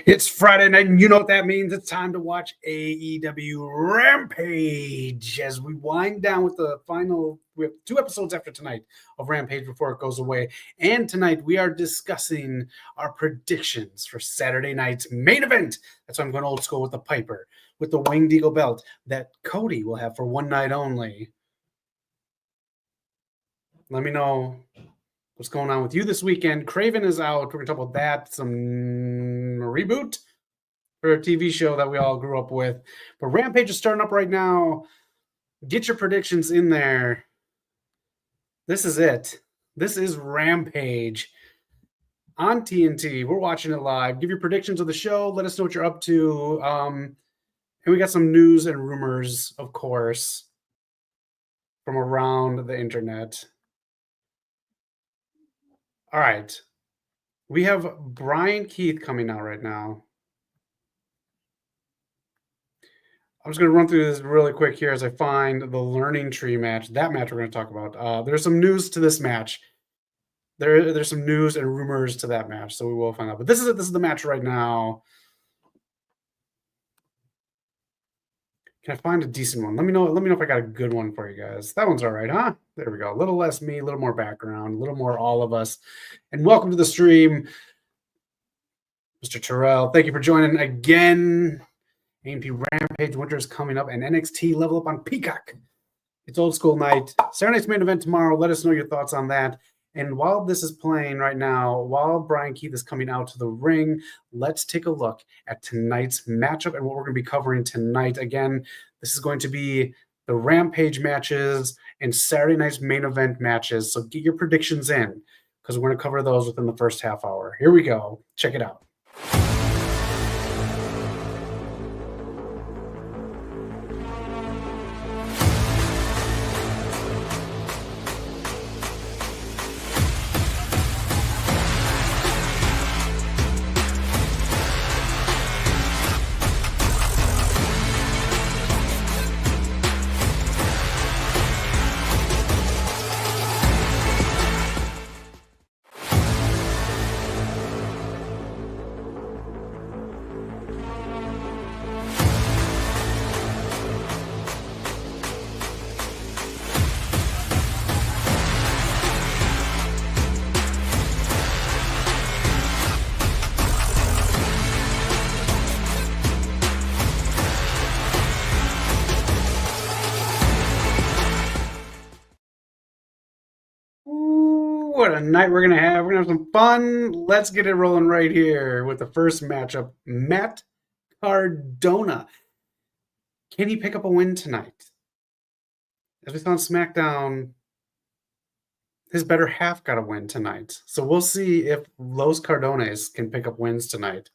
It's Friday night, and you know what that means. It's time to watch AEW Rampage as we wind down with the final. We have 2 episodes after tonight of Rampage before it goes away. And tonight we are discussing our predictions for Saturday night's main event. That's why I'm going old school with the Piper, with the Winged Eagle belt that Cody will have for one night only. Let me know what's going on with you this weekend. Kraven is out. We're going to talk about that. Some reboot for a TV show that we all grew up with. But Rampage is starting up right now. Get your predictions in there. This is it. This is Rampage on TNT. We're watching it live. Give your predictions of the show. Let us know what you're up to. And we got some news and rumors, of course, from around the internet. All right. We have Bryan Keith coming out right now. I'm just going to run through this really quick here as I find the Learning Tree match. That match we're going to talk about. There's some news to this match. There's some news and rumors to that match, so we will find out. But this is it. This is the match right now. Can I find a decent one? Let me know if I got a good one for you guys. That one's all right, huh? There we go. A little less me, a little more background, a little more all of us. And welcome to the stream, Mr. Terrell. Thank you for joining again. AMP Rampage Winter is coming up, and NXT Level Up on Peacock. It's old school night. Saturday night's main event tomorrow. Let us know your thoughts on that. And while this is playing right now, while Bryan Keith is coming out to the ring, let's take a look at tonight's matchup and what we're going to be covering tonight. Again, this is going to be the Rampage matches and Saturday night's main event matches. So get your predictions in because we're going to cover those within the first half hour. Here we go. Check it out. What a night we're going to have. We're going to have some fun. Let's get it rolling right here with the first matchup. Matt Cardona. Can he pick up a win tonight? As we saw on SmackDown, his better half got a win tonight. So we'll see if Los Cardones can pick up wins tonight.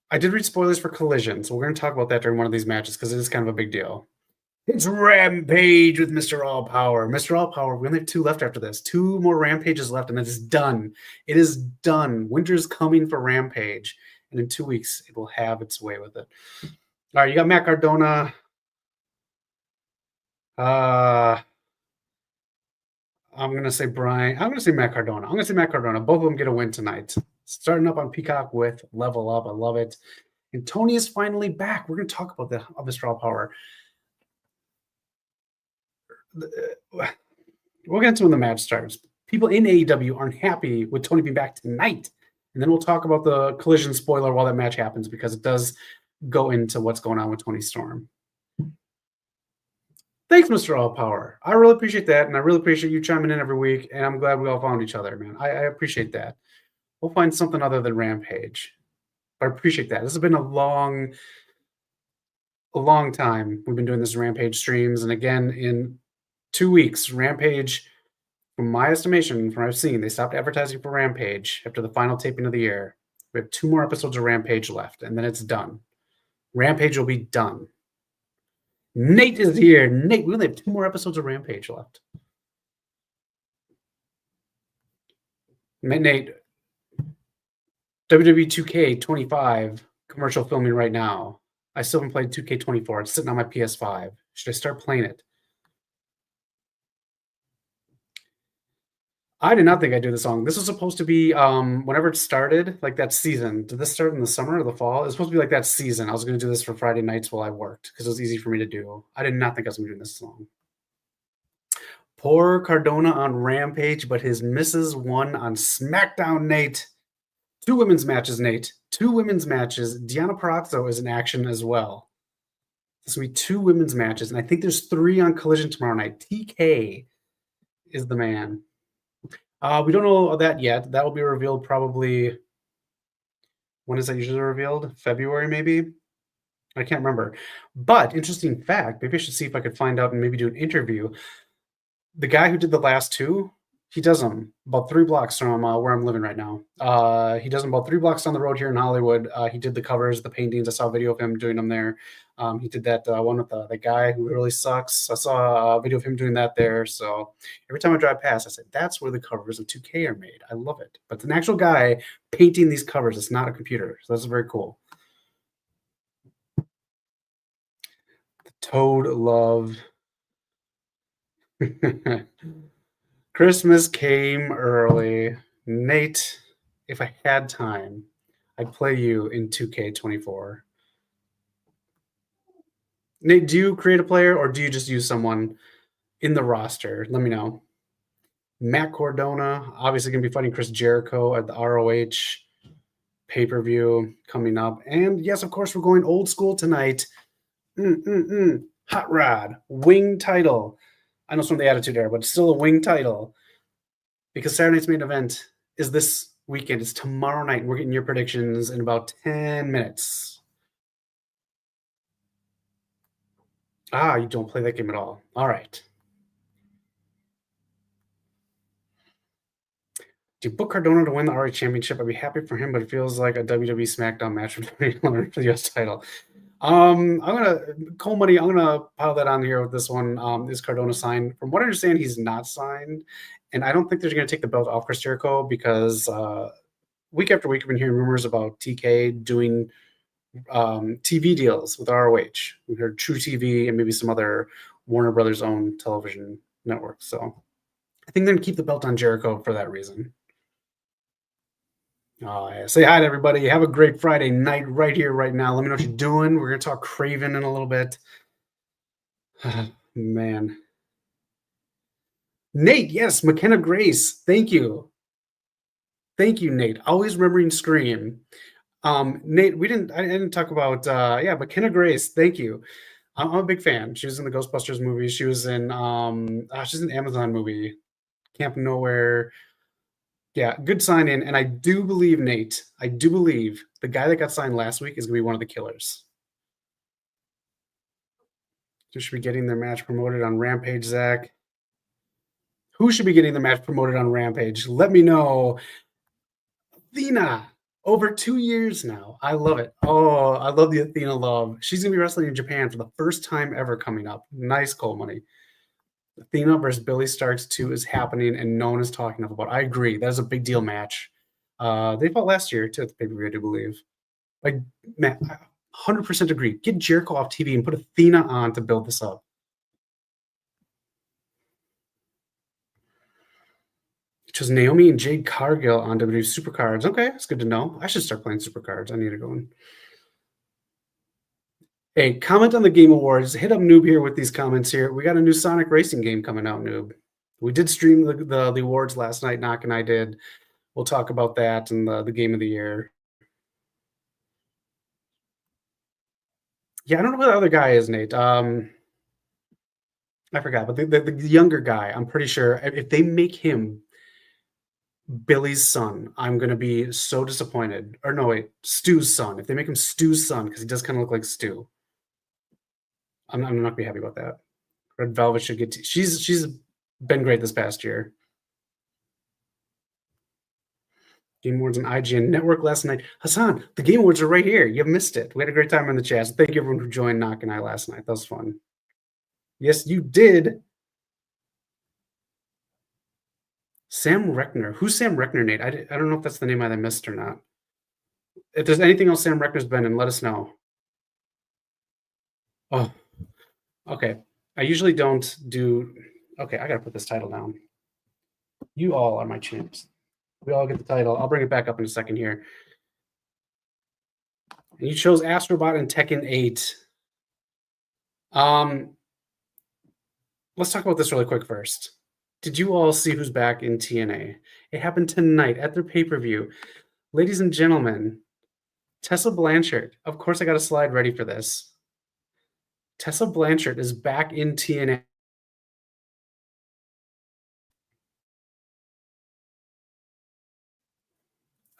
I did read spoilers for Collision, so we're going to talk about that during one of these matches because it is kind of a big deal. It's Rampage with Mr. All Power. Mr. All Power, we only have 2 left after this. 2 more Rampages left, and then it's done. It is done. Winter's coming for Rampage, and in 2 weeks, it will have its way with it. All right, you got Matt Cardona. I'm going to say Bryan. I'm going to say Matt Cardona. I'm going to say Matt Cardona. Both of them get a win tonight. Starting up on Peacock with Level Up. I love it. And Toni is finally back. We're going to talk about the Mr. All Power. We'll get into when the match starts. People in AEW aren't happy with Toni being back tonight. And then we'll talk about the Collision spoiler while that match happens because it does go into what's going on with Toni Storm. Thanks, Mr. All Power. I really appreciate that, and I really appreciate you chiming in every week, and I'm glad we all found each other, man. I appreciate that. We'll find something other than Rampage. But I appreciate that. This has been a long time we've been doing this Rampage streams, and again, in 2 weeks, Rampage, from my estimation, from what I've seen, they stopped advertising for Rampage after the final taping of the year. We have 2 more episodes of Rampage left, and then it's done. Rampage will be done. Nate is here. Nate, we only have 2 more episodes of Rampage left. Nate, WWE 2K25 commercial filming right now. I still haven't played 2K24. It's sitting on my PS5. Should I start playing it? I did not think I'd do the song. This was supposed to be whenever it started, like that season. Did this start in the summer or the fall? It was supposed to be like that season. I was going to do this for Friday nights while I worked because it was easy for me to do. I did not think I was going to do this song. Poor Cardona on Rampage, but his misses won on SmackDown, Nate. 2 women's matches, Nate. 2 women's matches. Deonna Purrazzo is in action as well. This will be 2 women's matches, and I think there's 3 on Collision tomorrow night. TK is the man. We don't know that yet. That will be revealed probably. When is that usually revealed? February, maybe? I can't remember. But interesting fact, maybe I should see if I could find out and maybe do an interview. The guy who did the last 2, he does them about 3 blocks from where I'm living right now. He does them about 3 blocks down the road here in Hollywood. He did the covers, the paintings. I saw a video of him doing them there. He did that one with the guy who really sucks. I saw a video of him doing that there. So every time I drive past, I said, that's where the covers of 2K are made. I love it. But it's an actual guy painting these covers. It's not a computer. So that's very cool. The Toad Love. Christmas came early. Nate, if I had time, I'd play you in 2K24. Nate, do you create a player or do you just use someone in the roster? Let me know. Matt Cardona, obviously going to be fighting Chris Jericho at the ROH pay-per-view coming up. And yes, of course, we're going old school tonight. Hot Rod, wing title. I know it's from the Attitude Era, but it's still a wing title. Because Saturday night's main event is this weekend. It's tomorrow night. We're getting your predictions in about 10 minutes. You don't play that game at all. All right. Do you book Cardona to win the ROH Championship? I'd be happy for him, but it feels like a WWE SmackDown match for the US title. I'm gonna Cole Money. I'm gonna pile that on here with this one. Is Cardona signed? From what I understand, he's not signed, and I don't think they're gonna take the belt off Chris Jericho because week after week, I've been hearing rumors about TK doing TV deals with ROH. We heard True TV and maybe some other Warner Brothers owned television networks. So I think they're gonna keep the belt on Jericho for that reason. Say hi to everybody. Have a great Friday night right here, right now. Let me know what you're doing. We're going to talk Kraven in a little bit. Man. Nate, yes, McKenna Grace. Thank you. Thank you, Nate. Always remembering Scream. Nate, I didn't talk about, McKenna Grace. Thank you. I'm a big fan. She was in the Ghostbusters movie. She was in, she's in an Amazon movie, Camp Nowhere. Yeah, good sign in. And I do believe, Nate, the guy that got signed last week is going to be one of the killers. Who should be getting their match promoted on Rampage, Zach? Who should be getting the match promoted on Rampage? Let me know. Athena, over 2 years now. I love it. Oh, I love the Athena love. She's going to be wrestling in Japan for the first time ever coming up. Nice, Cole Money. Athena versus Billy Starks 2 is happening, and no one is talking enough about it. I agree. That is a big deal match. They fought last year, too, at the pay-per-view, I do believe. Like, man, I 100% agree. Get Jericho off TV and put Athena on to build this up. It was Naomi and Jade Cargill on WWE Supercards. Okay, that's good to know. I should start playing Supercards. I need to go in. Hey, comment on the Game Awards. Hit up Noob here with these comments here. We got a new Sonic Racing game coming out, Noob. We did stream the awards last night. Knock and I did. We'll talk about that and the game of the year. Yeah, I don't know who the other guy is, Nate. I forgot, but the younger guy, I'm pretty sure if they make him Billy's son, I'm going to be so disappointed. Or no, wait, Stu's son. If they make him Stu's son, because he does kind of look like Stu. I'm not going to be happy about that. Red Velvet should get she's been great this past year. Game Awards on IGN Network last night. Hassan, the Game Awards are right here. You missed it. We had a great time in the chat. So thank you everyone who joined Knock and I last night. That was fun. Yes, you did. Sam Reckner. Who's Sam Reckner, Nate? I don't know if that's the name I missed or not. If there's anything else Sam Reckner's been in, let us know. Oh, okay. I usually don't do... Okay, I got to put this title down. You all are my champs. We all get the title. I'll bring it back up in a second here. And you chose Astrobot and Tekken 8. Let's talk about this really quick first. Did you all see who's back in TNA? It happened tonight at their pay-per-view. Ladies and gentlemen, Tessa Blanchard. Of course, I got a slide ready for this. Tessa Blanchard is back in TNA.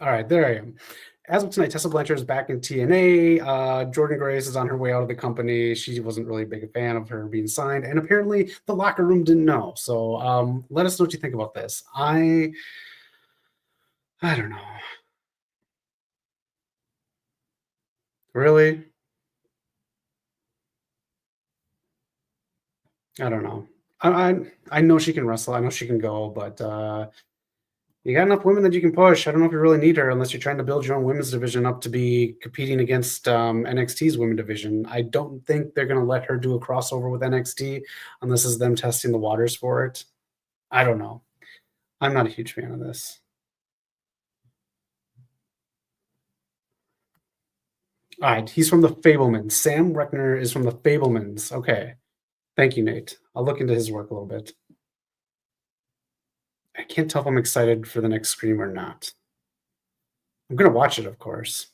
All right, there I am. As of tonight, Tessa Blanchard is back in TNA. Jordan Grace is on her way out of the company. She wasn't really a big fan of her being signed, and apparently the locker room didn't know. So let us know what you think about this. I don't know. Really? I don't know. I know she can wrestle. I know she can go, but you got enough women that you can push. I don't know if you really need her unless you're trying to build your own women's division up to be competing against NXT's women division. I don't think they're going to let her do a crossover with NXT unless it's them testing the waters for it. I don't know. I'm not a huge fan of this. All right, he's from the Fablemans. Sam Reckner is from the Fablemans. Okay. Thank you, Nate. I'll look into his work a little bit. I can't tell if I'm excited for the next Scream or not. I'm going to watch it, of course.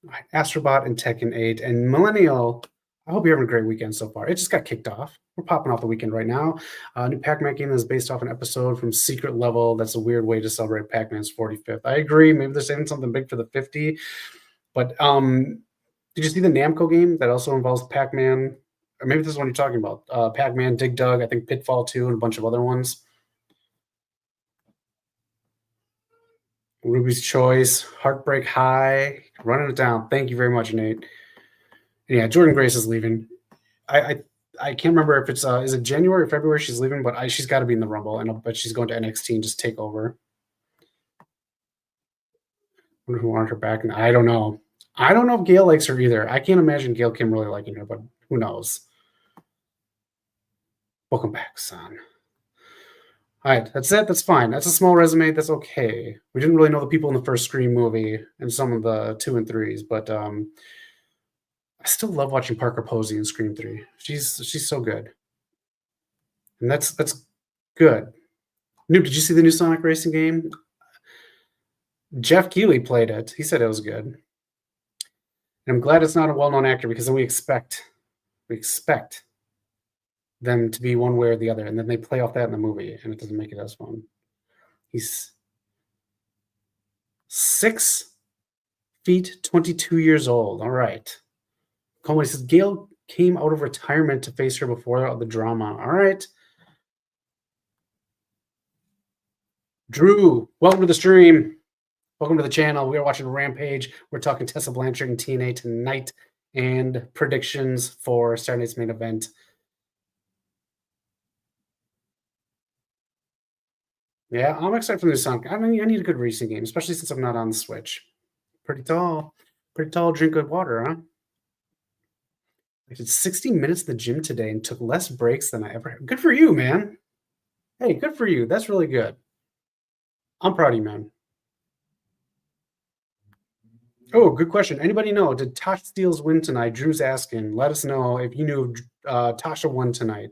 All right, Astrobot and Tekken 8. And Millennial, I hope you're having a great weekend so far. It just got kicked off. We're popping off the weekend right now. New Pac-Man game is based off an episode from Secret Level. That's a weird way to celebrate Pac-Man's 45th. I agree. Maybe they're saving something big for the 50. But did you see the Namco game that also involves Pac-Man? Or maybe this is what you're talking about. Pac-Man, Dig Dug, I think Pitfall 2, and a bunch of other ones. Ruby's Choice, Heartbreak High, running it down. Thank you very much, Nate. And yeah, Jordan Grace is leaving. I can't remember if it's is it January or February she's leaving, but she's got to be in the Rumble, and I'll bet she's going to NXT and just take over. I wonder who wanted her back. I don't know. I don't know if Gail likes her either. I can't imagine Gail Kim really liking her, but who knows? Welcome back, son. All right, that's it. That's fine. That's a small resume. That's okay. We didn't really know the people in the first Scream movie and some of the 2 and 3s, but I still love watching Parker Posey in Scream 3. She's so good, and that's good. Noob, did you see the new Sonic Racing game? Jeff Keighley played it. He said it was good. And I'm glad it's not a well-known actor because then we expect them to be one way or the other, and then they play off that in the movie, and it doesn't make it as fun. He's 6 feet, 22 years old. All right. Conway says, Gail came out of retirement to face her before the drama. All right. Drew, welcome to the stream. Welcome to the channel. We are watching Rampage. We're talking Tessa Blanchard and TNA tonight and predictions for Saturday's main event. Yeah, I'm excited for the new Sonic. I need a good racing game, especially since I'm not on the Switch. Pretty tall drink of water, huh? I did 60 minutes at the gym today and took less breaks than I ever had. Good for you, man. Hey, good for you. That's really good. I'm proud of you, man. Oh, good question. Anybody know? Did Tosh Steeles win tonight? Drew's asking. Let us know if you knew Tasha won tonight.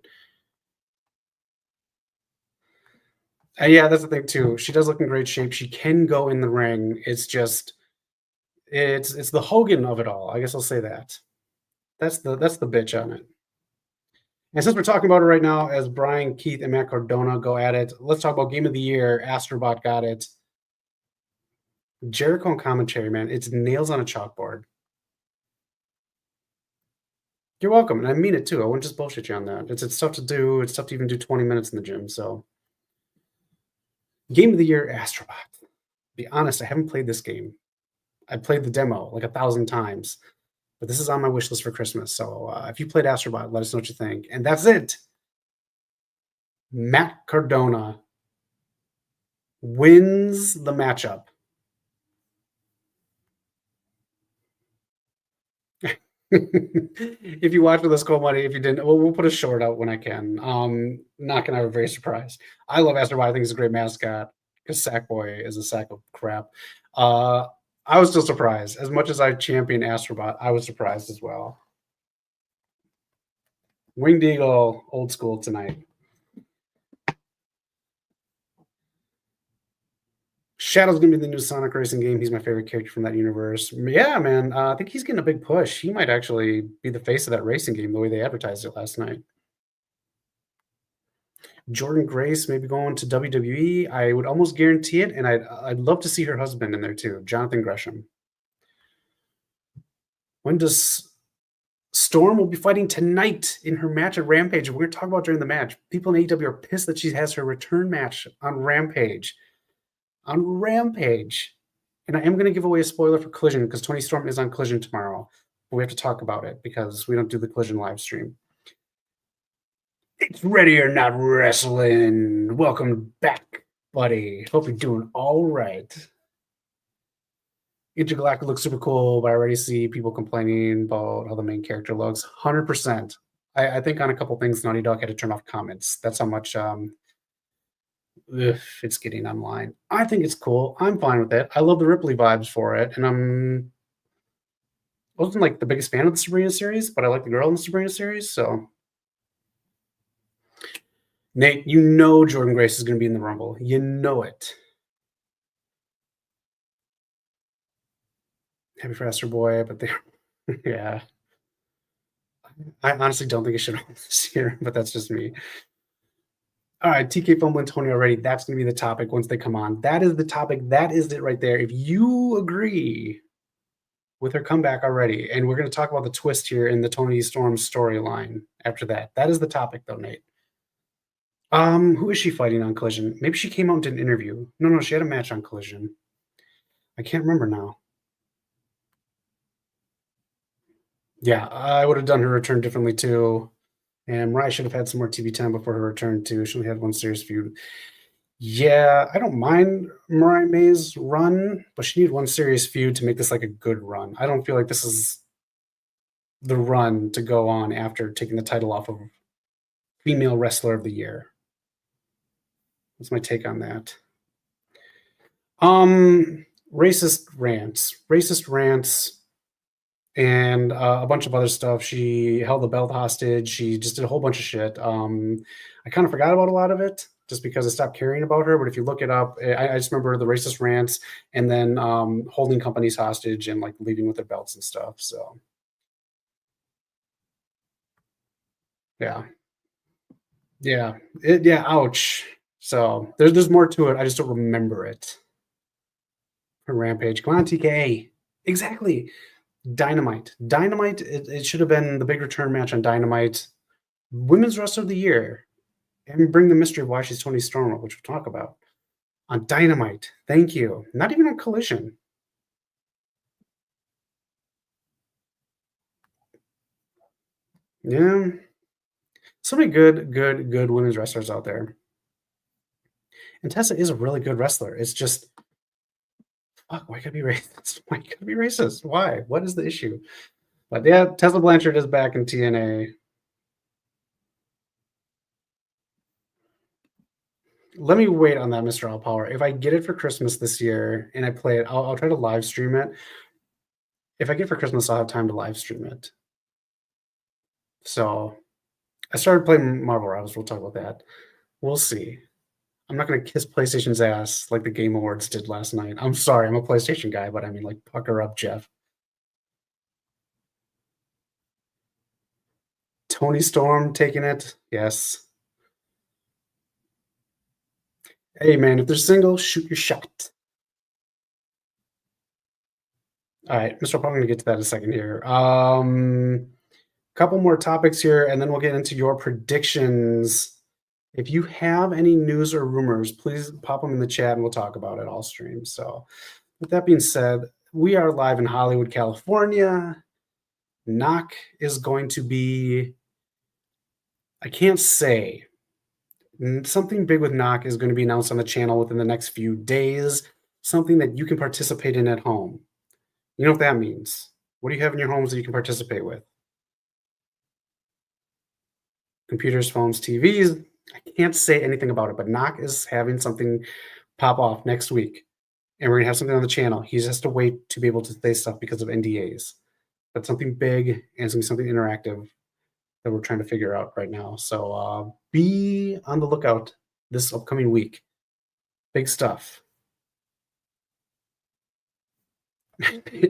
Yeah, that's the thing too. She does look in great shape. She can go in the ring. It's just, it's the Hogan of it all. I guess I'll say that. That's the bitch on it. And since we're talking about it right now, as Bryan, Keith, and Matt Cardona go at it, let's talk about Game of the Year. Astrobot got it. Jericho and commentary, man. It's nails on a chalkboard. You're welcome, and I mean it too. I wouldn't just bullshit you on that. It's tough to do. It's tough to even do 20 minutes in the gym. So, Game of the Year, Astrobot. To be honest, I haven't played this game. I played the demo like 1,000 times, but this is on my wish list for Christmas. So, if you played Astrobot, let us know what you think. And that's it. Matt Cardona wins the matchup. If you watch with us, Cold Money, if you didn't, we'll put a short out when I can. Not gonna have a very surprised. I love Astroboy. I think he's a great mascot because Sackboy is a sack of crap. I was still surprised. As much as I champion Astrobot, I was surprised as well. Winged Eagle, old school tonight. Shadow's gonna be the new Sonic racing game. He's my favorite character from that universe. Yeah, man. I think he's getting a big push. He might actually be the face of that racing game the way they advertised it last night. Jordan Grace maybe going to WWE. I would almost guarantee it, and I'd love to see her husband in there too, Jonathan Gresham. When does Storm will be fighting tonight in her match at Rampage? We're going to talk about during the match. People in AEW are pissed that she has her return match on Rampage. On Rampage. And I am going to give away a spoiler for Collision because Toni Storm is on Collision tomorrow. But we have to talk about it because we don't do the Collision live stream. It's Ready or Not Wrestling. Welcome back, buddy. Hope you're doing all right. Intergalactic looks super cool, but I already see people complaining about how the main character looks. 100%. I think on a couple things, Naughty Dog had to turn off comments. That's how much it's getting online. I think it's cool. I'm fine with it. I love the Ripley vibes for it, and I wasn't like the biggest fan of the Sabrina series, but I like the girl in the Sabrina series, so. Nate, you know Jordan Grace is going to be in the Rumble. You know it. Happy for Astro Boy, but yeah. I honestly don't think it should hold this year, but that's just me. All right, TK fumbling Tony already. That's going to be the topic once they come on. That is the topic. That is it right there. If you agree with her comeback already, and we're going to talk about the twist here in the Toni Storm storyline after that. That is the topic, though, Nate. Who is she fighting on Collision? Maybe she came out and did an interview. No, she had a match on Collision. I can't remember now. Yeah, I would have done her return differently too. And Mariah should have had some more TV time before her return too. She only had one serious feud. Yeah, I don't mind Mariah May's run, but she needed one serious feud to make this like a good run. I don't feel like this is the run to go on after taking the title off of Female Wrestler of the Year. That's my take on that. Racist rants, and a bunch of other stuff. She held the belt hostage. She just did a whole bunch of shit. I kind of forgot about a lot of it just because I stopped caring about her. But if you look it up, I just remember the racist rants and then holding companies hostage and like leaving with their belts and stuff. So yeah. Ouch. So there's more to it. I just don't remember it. Her Rampage. Come on, TK. Exactly. Dynamite. It should have been the big return match on Dynamite. Women's Wrestler of the Year. And bring the mystery of why she's Toni Storm, which we'll talk about. On Dynamite. Thank you. Not even on Collision. Yeah. So many good women's wrestlers out there. And Tessa is a really good wrestler. It's just, fuck, why gotta be racist? Why gotta be racist? Why? What is the issue? But yeah, Tessa Blanchard is back in TNA. Let me wait on that, Mr. All Power. If I get it for Christmas this year and I play it, I'll try to live stream it. If I get it for Christmas, I'll have time to live stream it. So I started playing Marvel Rivals. We'll talk about that. We'll see. I'm not going to kiss PlayStation's ass like the Game Awards did last night. I'm sorry. I'm a PlayStation guy, but I mean, like, pucker up, Jeff. Toni Storm taking it. Yes. Hey, man, if they're single, shoot your shot. All right, Mr. I'm going to get to that in a second here. Couple more topics here, and then we'll get into your predictions. If you have any news or rumors, please pop them in the chat, and we'll talk about it all stream. So with that being said, we are live in Hollywood, California. Knock is going to be, I can't say. Something big with Knock is going to be announced on the channel within the next few days. Something that you can participate in at home. You know what that means. What do you have in your homes that you can participate with? computers, phones, TVs. I can't say anything about it, but Knock is having something pop off next week, and we're gonna have something on the channel. He just has to wait to be able to say stuff because of NDAs. But something big and it's gonna be something interactive that we're trying to figure out right now. So be on the lookout this upcoming week. Big stuff.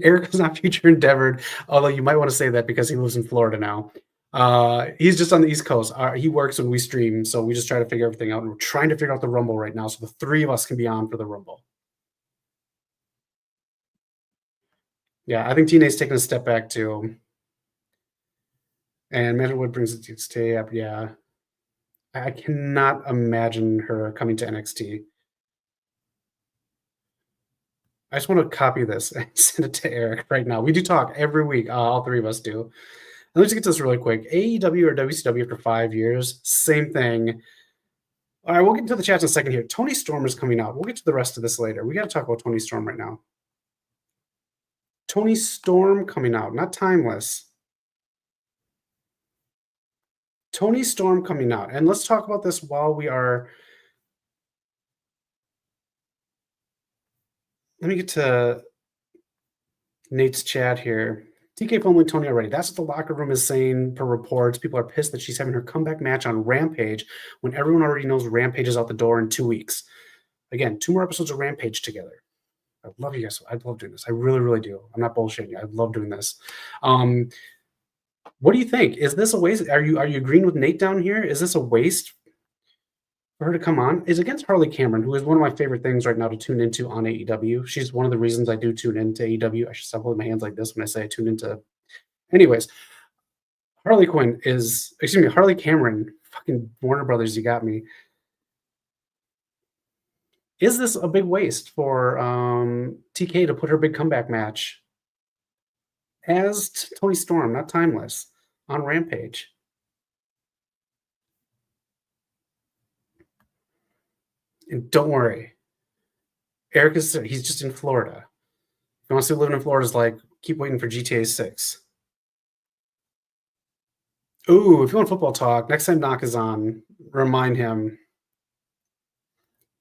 Eric was not future endeavored, although you might want to say that because he lives in Florida now. He's just on the East Coast. He works when we stream, so we just try to figure everything out. And we're trying to figure out the Rumble right now, so the three of us can be on for the Rumble. Yeah, I think TNA's taking a step back too. And Metalwood brings it to stay up. Yeah, I cannot imagine her coming to NXT. I just want to copy this and send it to Eric right now. We do talk every week. All three of us do. And let's get to this really quick. AEW or WCW after 5 years, same thing. All right, we'll get into the chats in a second here. Toni Storm is coming out. We'll get to the rest of this later. We got to talk about Toni Storm right now. Toni Storm coming out, not Timeless. Toni Storm coming out. And let's talk about this while we are... Let me get to Nate's chat here. TK following Toni already. That's what the locker room is saying per reports. People are pissed that she's having her comeback match on Rampage when everyone already knows Rampage is out the door in 2 weeks. Again, 2 more episodes of Rampage together. I love you guys. I love doing this. I really, really do. I'm not bullshitting you. I love doing this. What do you think? Is this a waste? Are you agreeing with Nate down here? Is this a waste for her to come on? Is against Harley Cameron, who is one of my favorite things right now to tune into on AEW. She's one of the reasons I do tune into AEW. I should stop holding my hands like this when I say I tune into. Anyways, Harley Cameron, fucking Warner Brothers, you got me. Is this a big waste for TK to put her big comeback match as Toni Storm, not Timeless, on Rampage? And don't worry, Eric he's just in Florida. If you want to see living in Florida, is like keep waiting for GTA 6. Ooh, if you want football talk, next time Knock is on, remind him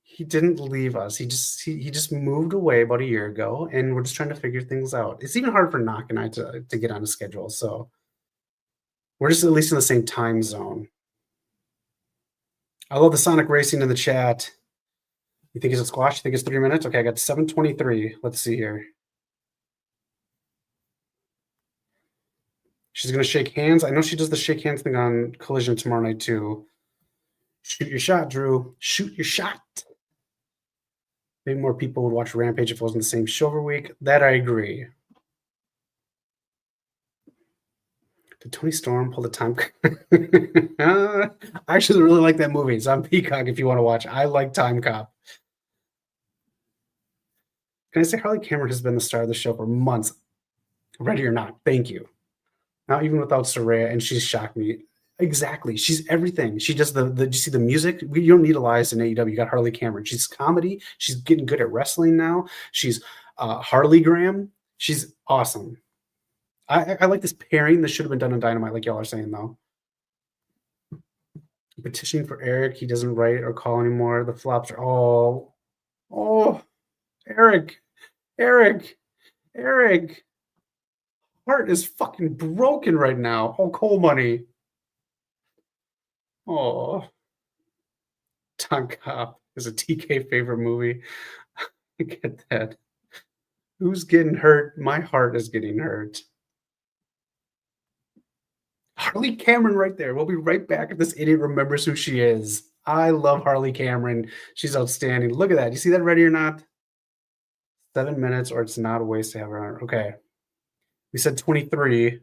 he didn't leave us. He just moved away about a year ago, and we're just trying to figure things out. It's even hard for Knock and I to get on a schedule, so we're just at least in the same time zone. I love the Sonic Racing in the chat. You think it's a squash? You think it's 3 minutes? Okay, I got 7:23. Let's see here. She's going to shake hands. I know she does the shake hands thing on Collision tomorrow night, too. Shoot your shot, Drew. Shoot your shot. Maybe more people would watch Rampage if it wasn't the same show every week. That I agree. Did Toni Storm pull the time? I actually really like that movie. It's on Peacock if you want to watch. I like Time Cop. Can I say Harley Cameron has been the star of the show for months? Ready or not, thank you. Not even without Soraya, and she's shocked me. Exactly. She's everything. She does the you see the music? You don't need Elias in AEW. You got Harley Cameron. She's comedy. She's getting good at wrestling now. She's Harley Graham. She's awesome. I like this pairing. This should have been done on Dynamite, like y'all are saying, though. Petitioning for Eric. He doesn't write or call anymore. The flops are all... Oh, Eric. Heart is fucking broken right now. Oh, Coal Money. Oh. Tom Cop is a TK favorite movie. I get that. Who's getting hurt? My heart is getting hurt. Harley Cameron right there. We'll be right back if this idiot remembers who she is. I love Harley Cameron. She's outstanding. Look at that. You see that, Ready or Not? 7 minutes, or it's not a waste to have her on. Okay. We said 23.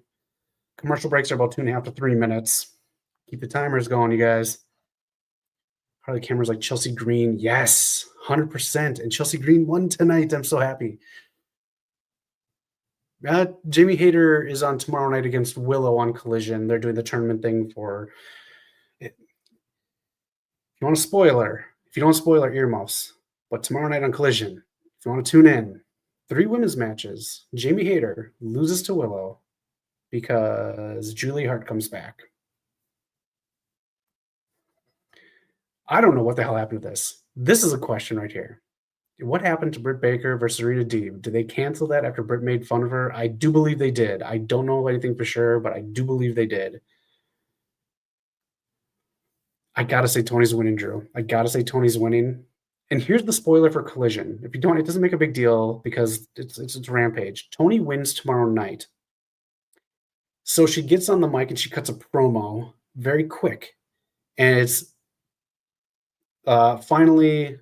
Commercial breaks are about 2.5 to 3 minutes. Keep the timers going, you guys. Harley Cameron's like Chelsea Green. Yes, 100%. And Chelsea Green won tonight. I'm so happy. Jamie Hayter is on tomorrow night against Willow on Collision. They're doing the tournament thing for it. If you want a spoiler, if you don't want a spoiler, earmuffs. But tomorrow night on Collision, if you want to tune in, 3 women's matches. Jamie Hayter loses to Willow because Julie Hart comes back. I don't know what the hell happened to this. This is a question right here. What happened to Britt Baker versus Serena Deeb? Did they cancel that after Britt made fun of her? I do believe they did. I don't know anything for sure, but I do believe they did. I gotta say Tony's winning, Drew. I gotta say Tony's winning. And here's the spoiler for Collision. If you don't, it doesn't make a big deal because it's Rampage. Tony wins tomorrow night. So she gets on the mic and she cuts a promo very quick. And it's finally,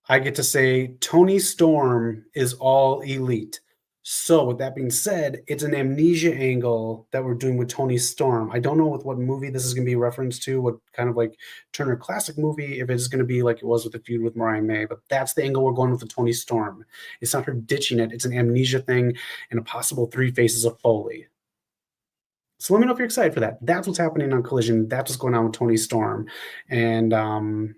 I get to say Toni Storm is all elite. So with that being said, it's an amnesia angle that we're doing with Toni Storm. I don't know what movie this is going to be referenced to, what kind of like Turner Classic movie, if it's going to be like it was with the feud with Mariah May, but that's the angle we're going with the Toni Storm. It's not her ditching it. It's an amnesia thing and a possible 3 faces of Foley. So let me know if you're excited for that. That's what's happening on Collision. That's what's going on with Toni Storm. And I'm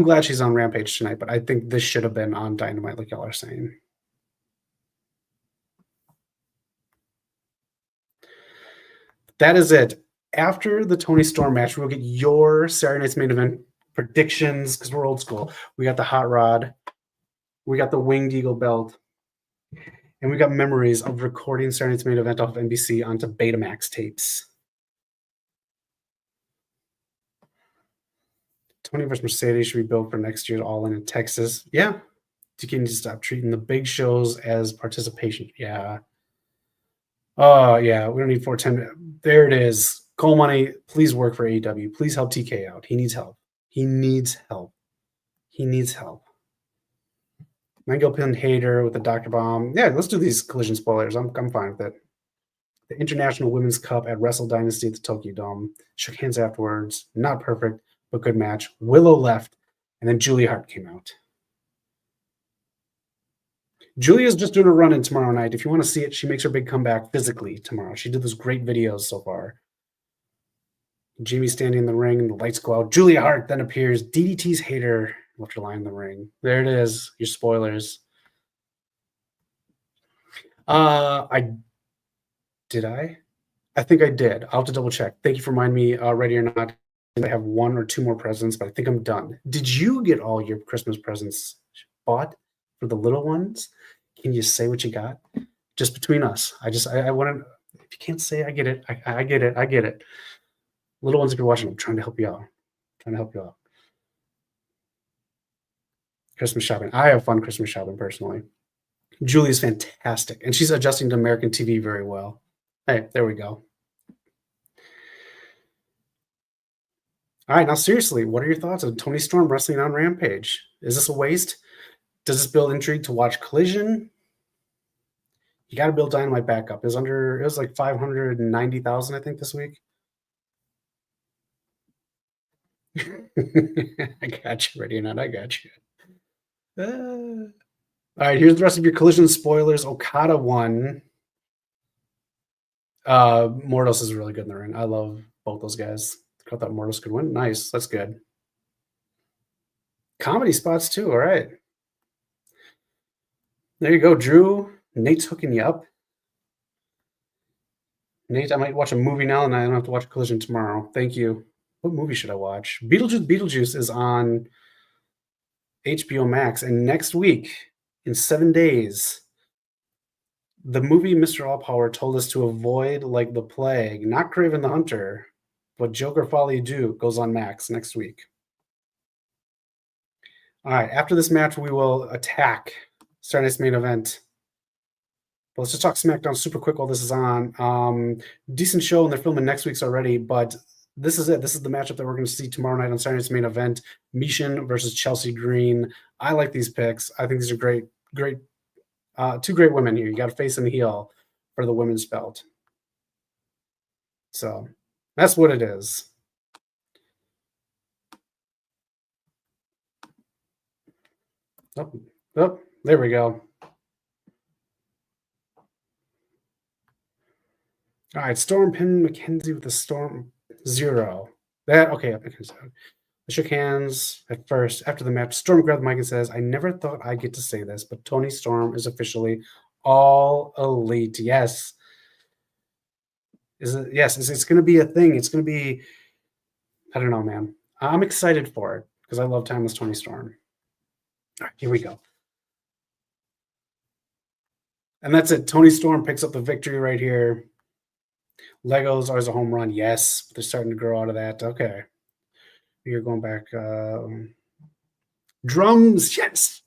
glad she's on Rampage tonight, but I think this should have been on Dynamite, like y'all are saying. That is it. After the Toni Storm match, we'll get your Saturday Night's Main Event predictions because we're old school. We got the Hot Rod. We got the Winged Eagle belt. And we got memories of recording Saturday Night's Main Event off of NBC onto Betamax tapes. Tony versus Mercedes should be built for next year, all in Texas. Yeah. You can just stop treating the big shows as participation. Yeah. Oh, yeah. We don't need 410. There it is. Cole Money, please work for AEW. Please help TK out. He needs help. He needs help. He needs help. Mango Pin Hater with the Dr. Bomb. Yeah, let's do these Collision spoilers. I'm fine with it. The International Women's Cup at Wrestle Dynasty at the Tokyo Dome. Shook hands afterwards. Not perfect, but good match. Willow left, and then Julia Hart came out. Julia's just doing a run-in tomorrow night. If you want to see it, she makes her big comeback physically tomorrow. She did those great videos so far. Jamie standing in the ring, and the lights go out. Julia Hart then appears. DDT's Hater left her lying in the ring. There it is. Your spoilers. I think I did. I'll have to double check. Thank you for reminding me, ready or not. I have 1 or 2 more presents, but I think I'm done. Did you get all your Christmas presents bought for the little ones? Can you say what you got? Just between us. I want to, if you can't say, I get it. I get it. I get it. Little ones, if you're watching, I'm trying to help you out. Christmas shopping. I have fun Christmas shopping personally. Julie's fantastic, and she's adjusting to American TV very well. Hey, there we go. All right, now seriously, what are your thoughts on Toni Storm wrestling on Rampage? Is this a waste? Does this build intrigue to watch Collision? You got to build Dynamite back up. It was like 590,000, I think, this week. I got you, ready or not, I got you. All right, here's the rest of your Collision spoilers. Okada won. Mordos is really good in the ring. I love both those guys. I thought Mordos could win. Nice. That's good. Comedy spots too. All right. There you go, Drew. Nate's hooking you up. Nate, I might watch a movie now, and I don't have to watch Collision tomorrow. Thank you. What movie should I watch? Beetlejuice is on HBO Max, and next week, in 7 days, the movie Mr. Allpower told us to avoid like the plague, not Kraven the Hunter, but Joker Folly Do goes on Max next week. All right, after this match, we will attack Saturday Night's Main Event. But let's just talk SmackDown super quick while this is on. Decent show, and they're filming next week's already, but this is it. This is the matchup that we're going to see tomorrow night on Saturday Night's Main Event. Michin versus Chelsea Green. I like these picks. I think these are great 2 great women here. You got a face and a heel for the women's belt. So that's what it is. Oh, there we go. All right, Storm pin McKenzie with the Storm 0. Okay. I shook hands at first. After the match, Storm grabbed the mic and says, "I never thought I'd get to say this, but Toni Storm is officially all elite." Yes. Yes, it's going to be a thing. It's going to be, I don't know, man. I'm excited for it because I love Timeless Toni Storm. All right, here we go. And that's it. Toni Storm picks up the victory right here. Legos are a home run. Yes, but they're starting to grow out of that. Okay. You're going back. Drums. Yes.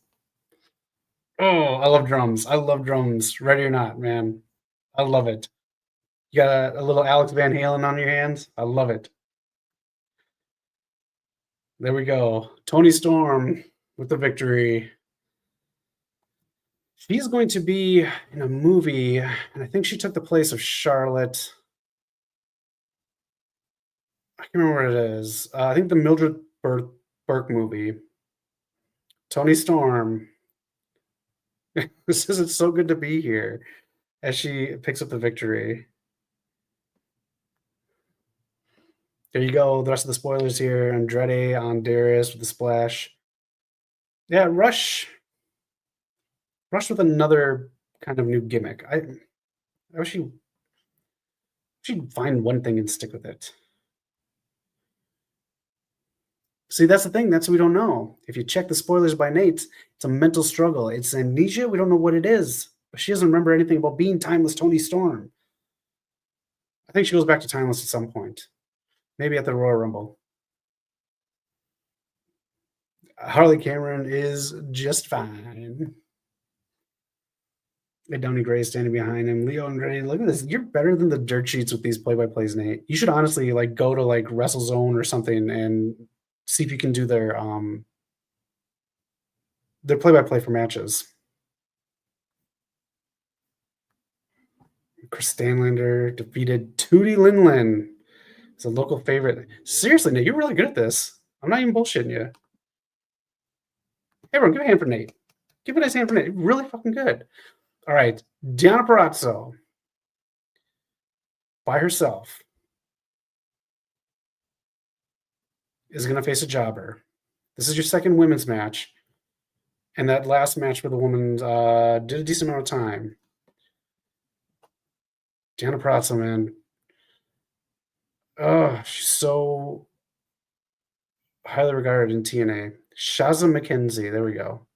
Oh, I love drums. I love drums. Ready or not, man. I love it. You got a little Alex Van Halen on your hands? I love it. There we go. Toni Storm with the victory. She's going to be in a movie, and I think she took the place of Charlotte. I can't remember what it is. I think the Mildred Burke movie. Toni Storm. This isn't so good to be here as she picks up the victory. There you go. The rest of the spoilers here. Andrade on Darius with the splash. Yeah, Rush with another kind of new gimmick. I wish she'd find one thing and stick with it. See, that's the thing. That's what we don't know. If you check the spoilers by Nate, it's a mental struggle. It's amnesia. We don't know what it is. But she doesn't remember anything about being Timeless Toni Storm. I think she goes back to Timeless at some point. Maybe at the Royal Rumble. Harley Cameron is just fine. Downey Gray standing behind him. Leo Andrade, look at this. You're better than the dirt sheets with these play-by-plays, Nate. You should honestly go to WrestleZone or something and see if you can do their play-by-play for matches. Chris Stanlander defeated Tootie Linlin. It's a local favorite. Seriously, Nate, you're really good at this. I'm not even bullshitting you. Hey, everyone, give a hand for Nate. Give a nice hand for Nate. Really fucking good. All right, Deonna Purrazzo by herself is going to face a jobber. This is your second women's match. And that last match for the women did a decent amount of time. Deonna Purrazzo, man. Oh, she's so highly regarded in TNA. Shazza McKenzie. There we go.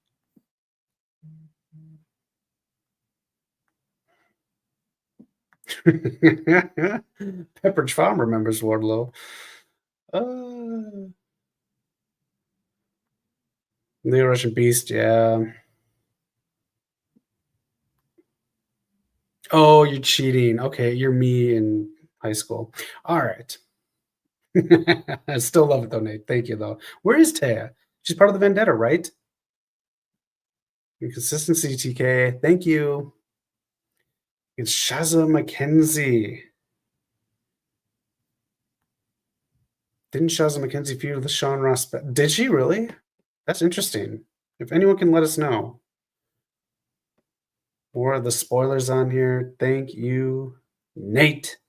Pepperidge Farm remembers Wardlow. The Russian Beast, yeah. Oh, you're cheating. Okay, you're me in high school. All right. I still love it though, Nate. Thank you though. Where is Taya? She's part of the Vendetta, right? Consistency, TK. Thank you. It's Shazza McKenzie. Didn't Shazza McKenzie feud with Sean Ross? Did she really? That's interesting. If anyone can let us know. More of the spoilers on here. Thank you, Nate.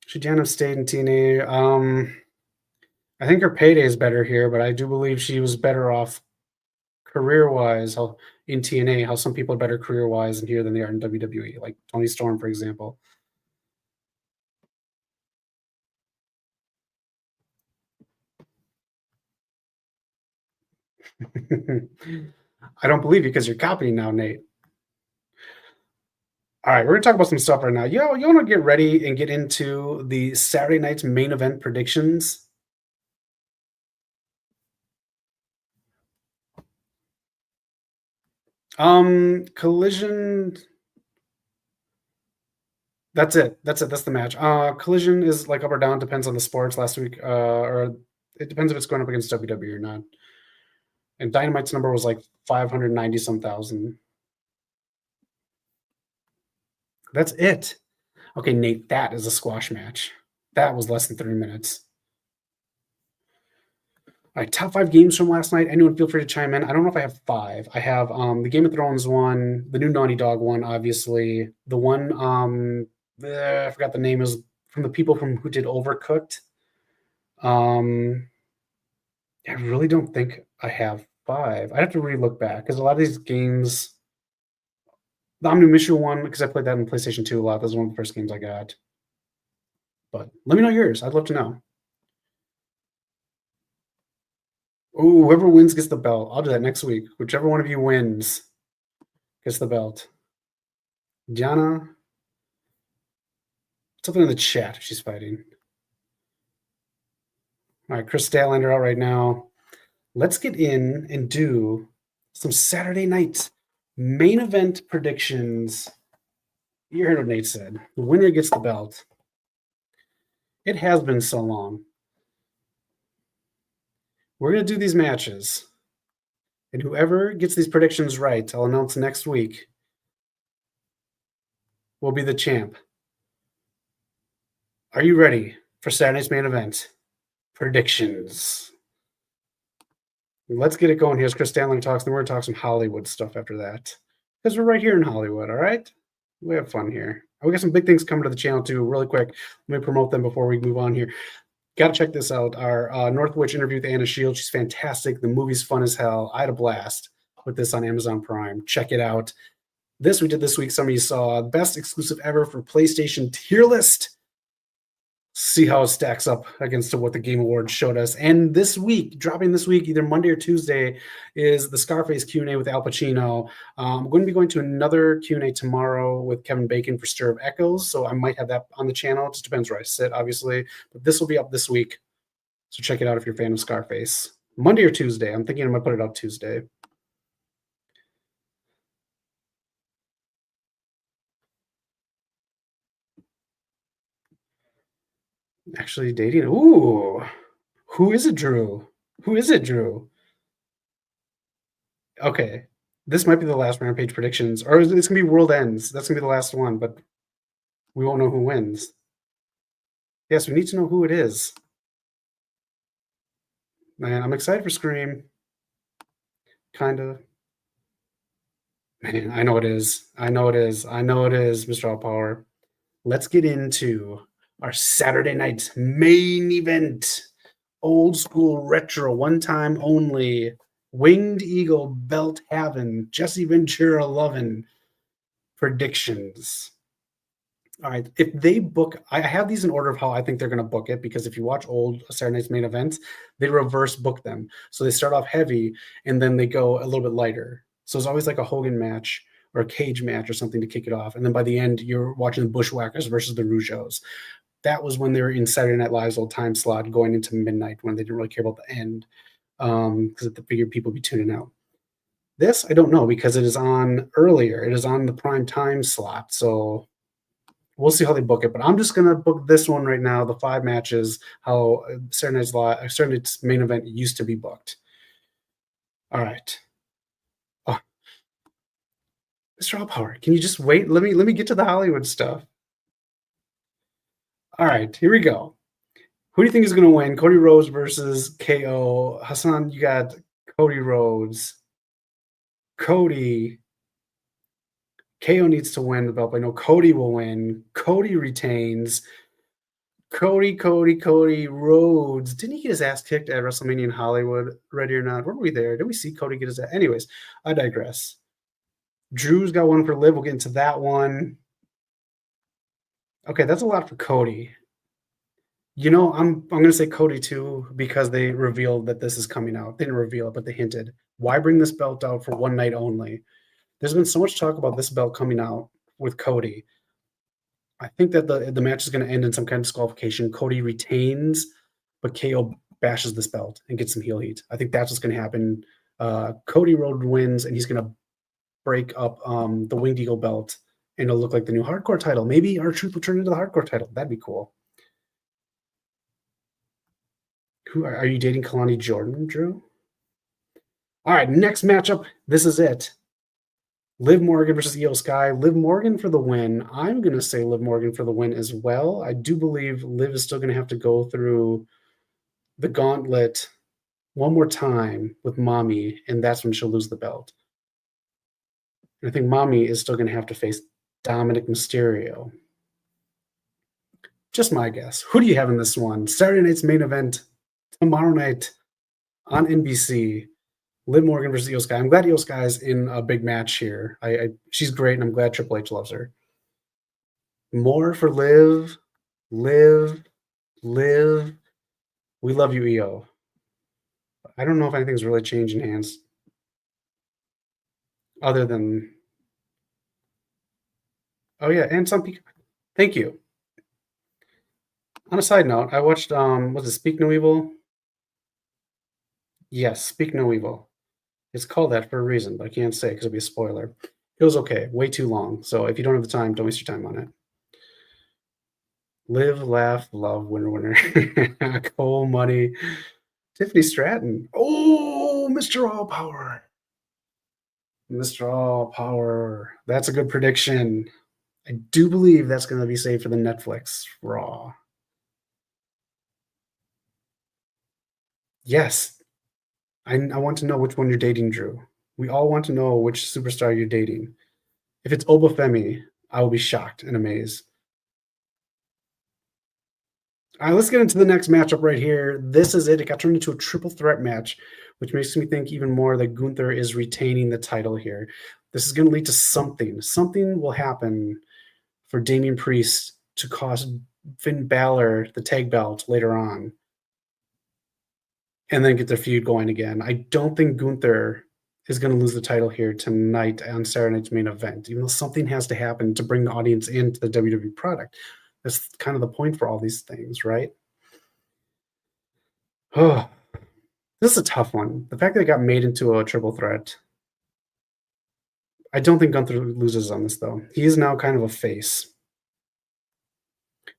Should Jan have stayed in TNA? I think her payday is better here, but I do believe she was better off career-wise in TNA, how some people are better career-wise in here than they are in WWE, like Toni Storm, for example. I don't believe you because you're copying now, Nate. All right, we're going to talk about some stuff right now. You want to get ready and get into the Saturday night's main event predictions? Collision. That's it. That's the match. Collision is up or down. Depends on the sports. Last week, or it depends if it's going up against WWE or not. And Dynamite's number was 590 some thousand. That's it. Okay, Nate, that is a squash match. That was less than 3 minutes. All right, top 5 games from last night. Anyone feel free to chime in. I don't know if I have 5. I have the Game of Thrones one, the new Naughty Dog one, obviously. The one, I forgot the name, is from the people who did Overcooked. I really don't think I have 5. I'd have to re-look back because a lot of these games, the Omnimishu one, because I played that in PlayStation 2 a lot. That was one of the first games I got. But let me know yours. I'd love to know. Oh, whoever wins gets the belt. I'll do that next week. Whichever one of you wins gets the belt. Deonna, something in the chat if she's fighting. All right, Chris Statlander out right now. Let's get in and do some Saturday night main event predictions. You heard what Nate said. The winner gets the belt. It has been so long. We're going to do these matches. And whoever gets these predictions right, I'll announce next week, will be the champ. Are you ready for Saturday's main event? Predictions. Let's get it going. Here's Chris Stanley talks, then we're going to talk some Hollywood stuff after that. Because we're right here in Hollywood, all right? We have fun here. We got some big things coming to the channel, too, really quick. Let me promote them before we move on here. Got to check this out. Our Northwich interview with Anna Shields. She's fantastic. The movie's fun as hell. I had a blast with this on Amazon Prime. Check it out. This we did this week. Some of you saw best exclusive ever for PlayStation tier list. See how it stacks up against what the Game Awards showed us. And this week, dropping this week, either Monday or Tuesday, is the Scarface Q&A with Al Pacino. I'm going to be going to another Q&A tomorrow with Kevin Bacon for Stir of Echoes, so I might have that on the channel. It just depends where I sit, obviously. But this will be up this week, so check it out if you're a fan of Scarface. Monday or Tuesday. I'm thinking I might put it up Tuesday. Actually dating. Ooh. Who is it, Drew? Who is it, Drew? Okay. This might be the last Rampage predictions. Or it's going to be World Ends. That's going to be the last one, but we won't know who wins. Yes, we need to know who it is. Man, I'm excited for Scream. Kind of. Man, I know it is. I know it is. I know it is, Mr. All Power. Let's get into our Saturday night main event. Old school retro, one time only. Winged Eagle belt having. Jesse Ventura loving. Predictions. All right. If they book, I have these in order of how I think they're going to book it, because if you watch old Saturday night's main events, they reverse book them. So they start off heavy and then they go a little bit lighter. So it's always like a Hogan match or a cage match or something to kick it off. And then by the end, you're watching the Bushwhackers versus the Rougeaus. That was when they were in Saturday Night Live's old time slot going into midnight, when they didn't really care about the end, because they figured people would be tuning out. This, I don't know, because it is on earlier. It is on the prime time slot. So we'll see how they book it. But I'm just going to book this one right now, the 5 matches, how Saturday Night's main event used to be booked. All right. Oh. Mr. All Power, can you just wait? Let me get to the Hollywood stuff. All right, here we go. Who do you think is going to win? Cody Rhodes versus KO. Hassan, you got Cody Rhodes. Cody. KO needs to win the belt. I know Cody will win. Cody retains. Cody Rhodes. Didn't he get his ass kicked at WrestleMania in Hollywood? Ready or not? Were we there? Did we see Cody get his ass? Anyways, I digress. Drew's got one for Liv. We'll get into that one. Okay, that's a lot for Cody. You know, I'm going to say Cody too, because they revealed that this is coming out. They didn't reveal it, but they hinted. Why bring this belt out for one night only? There's been so much talk about this belt coming out with Cody. I think that the match is going to end in some kind of disqualification. Cody retains, but KO bashes this belt and gets some heel heat. I think that's what's going to happen. Cody Rhodes wins, and he's going to break up the Winged Eagle belt, and it'll look like the new hardcore title. Maybe R-Truth will turn into the hardcore title. That'd be cool. Who are you dating? Kalani Jordan, Drew? All right, next matchup. This is it. Liv Morgan versus IYO SKY. Liv Morgan for the win. I'm going to say Liv Morgan for the win as well. I do believe Liv is still going to have to go through the gauntlet one more time with Mommy, and that's when she'll lose the belt. And I think Mommy is still going to have to face Dominic Mysterio. Just my guess. Who do you have in this one? Saturday night's main event tomorrow night on NBC. Liv Morgan versus IYO SKY. I'm glad IYO SKY is in a big match here. She's great, and I'm glad Triple H loves her. More for Liv. Liv. We love you, EO. I don't know if anything's really changed in hands other than. Oh yeah, and some people. Thank you. On a side note, I watched was it Speak No Evil? Yes, Speak No Evil. It's called that for a reason, but I can't say because it'll be a spoiler. It was okay, way too long. So if you don't have the time, don't waste your time on it. Live, laugh, love, winner. Cole Money. Tiffany Stratton. Oh, Mr. All Power. Mr. All Power. That's a good prediction. I do believe that's going to be saved for the Netflix Raw. Yes. I want to know which one you're dating, Drew. We all want to know which superstar you're dating. If it's Obafemi, I will be shocked and amazed. All right, let's get into the next matchup right here. This is it. It got turned into a triple threat match, which makes me think even more that Gunther is retaining the title here. This is going to lead to something. Something will happen for Damien Priest to cost Finn Balor the tag belt later on and then get their feud going again. I don't think Gunther is going to lose the title here tonight on Saturday night's main event, even though something has to happen to bring the audience into the WWE product. That's kind of the point for all these things, right? Oh, this is a tough one. The fact that it got made into a triple threat. I don't think Gunther loses on this, though. He is now kind of a face.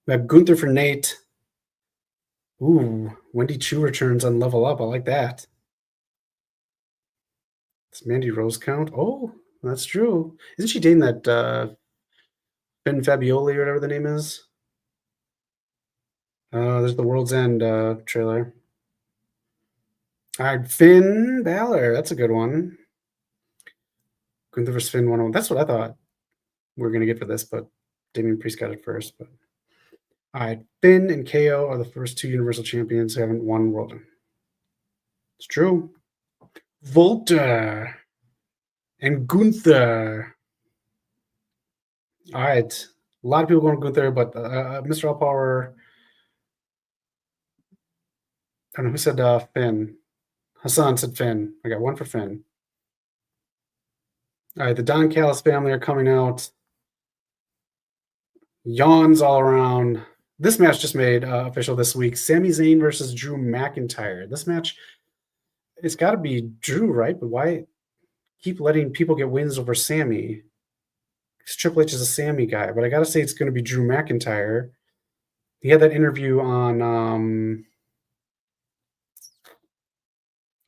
We have Gunther for Nate. Ooh, Wendy Chu returns on Level Up. I like that. Does Mandy Rose count? Oh, that's true. Isn't she dating that Ben Fabioli or whatever the name is? There's the World's End trailer. All right, Finn Balor. That's a good one. Gunther vs. Finn 101. That's what I thought we were going to get for this, but Damien Priest got it first. But all right, Finn and KO are the first two Universal Champions who haven't won World. It's true. Volta and Gunther. All right. A lot of people going Gunther, but Mr. All Power. I don't know who said Finn. Hassan said Finn. I got one for Finn. All right, the Don Callis family are coming out. Yawns all around. This match just made official this week. Sami Zayn versus Drew McIntyre. This match, it's got to be Drew, right? But why keep letting people get wins over Sami? Because Triple H is a Sami guy. But I got to say it's going to be Drew McIntyre. He had that interview on,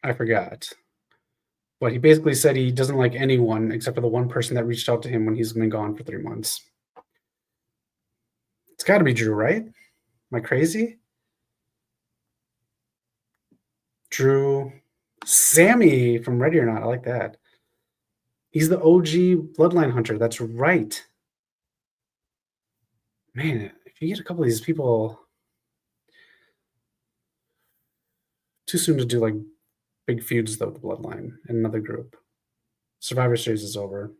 I forgot. But he basically said he doesn't like anyone except for the one person that reached out to him when he's been gone for 3 months. It's got to be Drew, right? Am I crazy? Drew. Sami from Ready or Not. I like that. He's the OG Bloodline Hunter. That's right. Man, if you get a couple of these people, too soon to do like big feuds though with the Bloodline and another group. Survivor Series is over.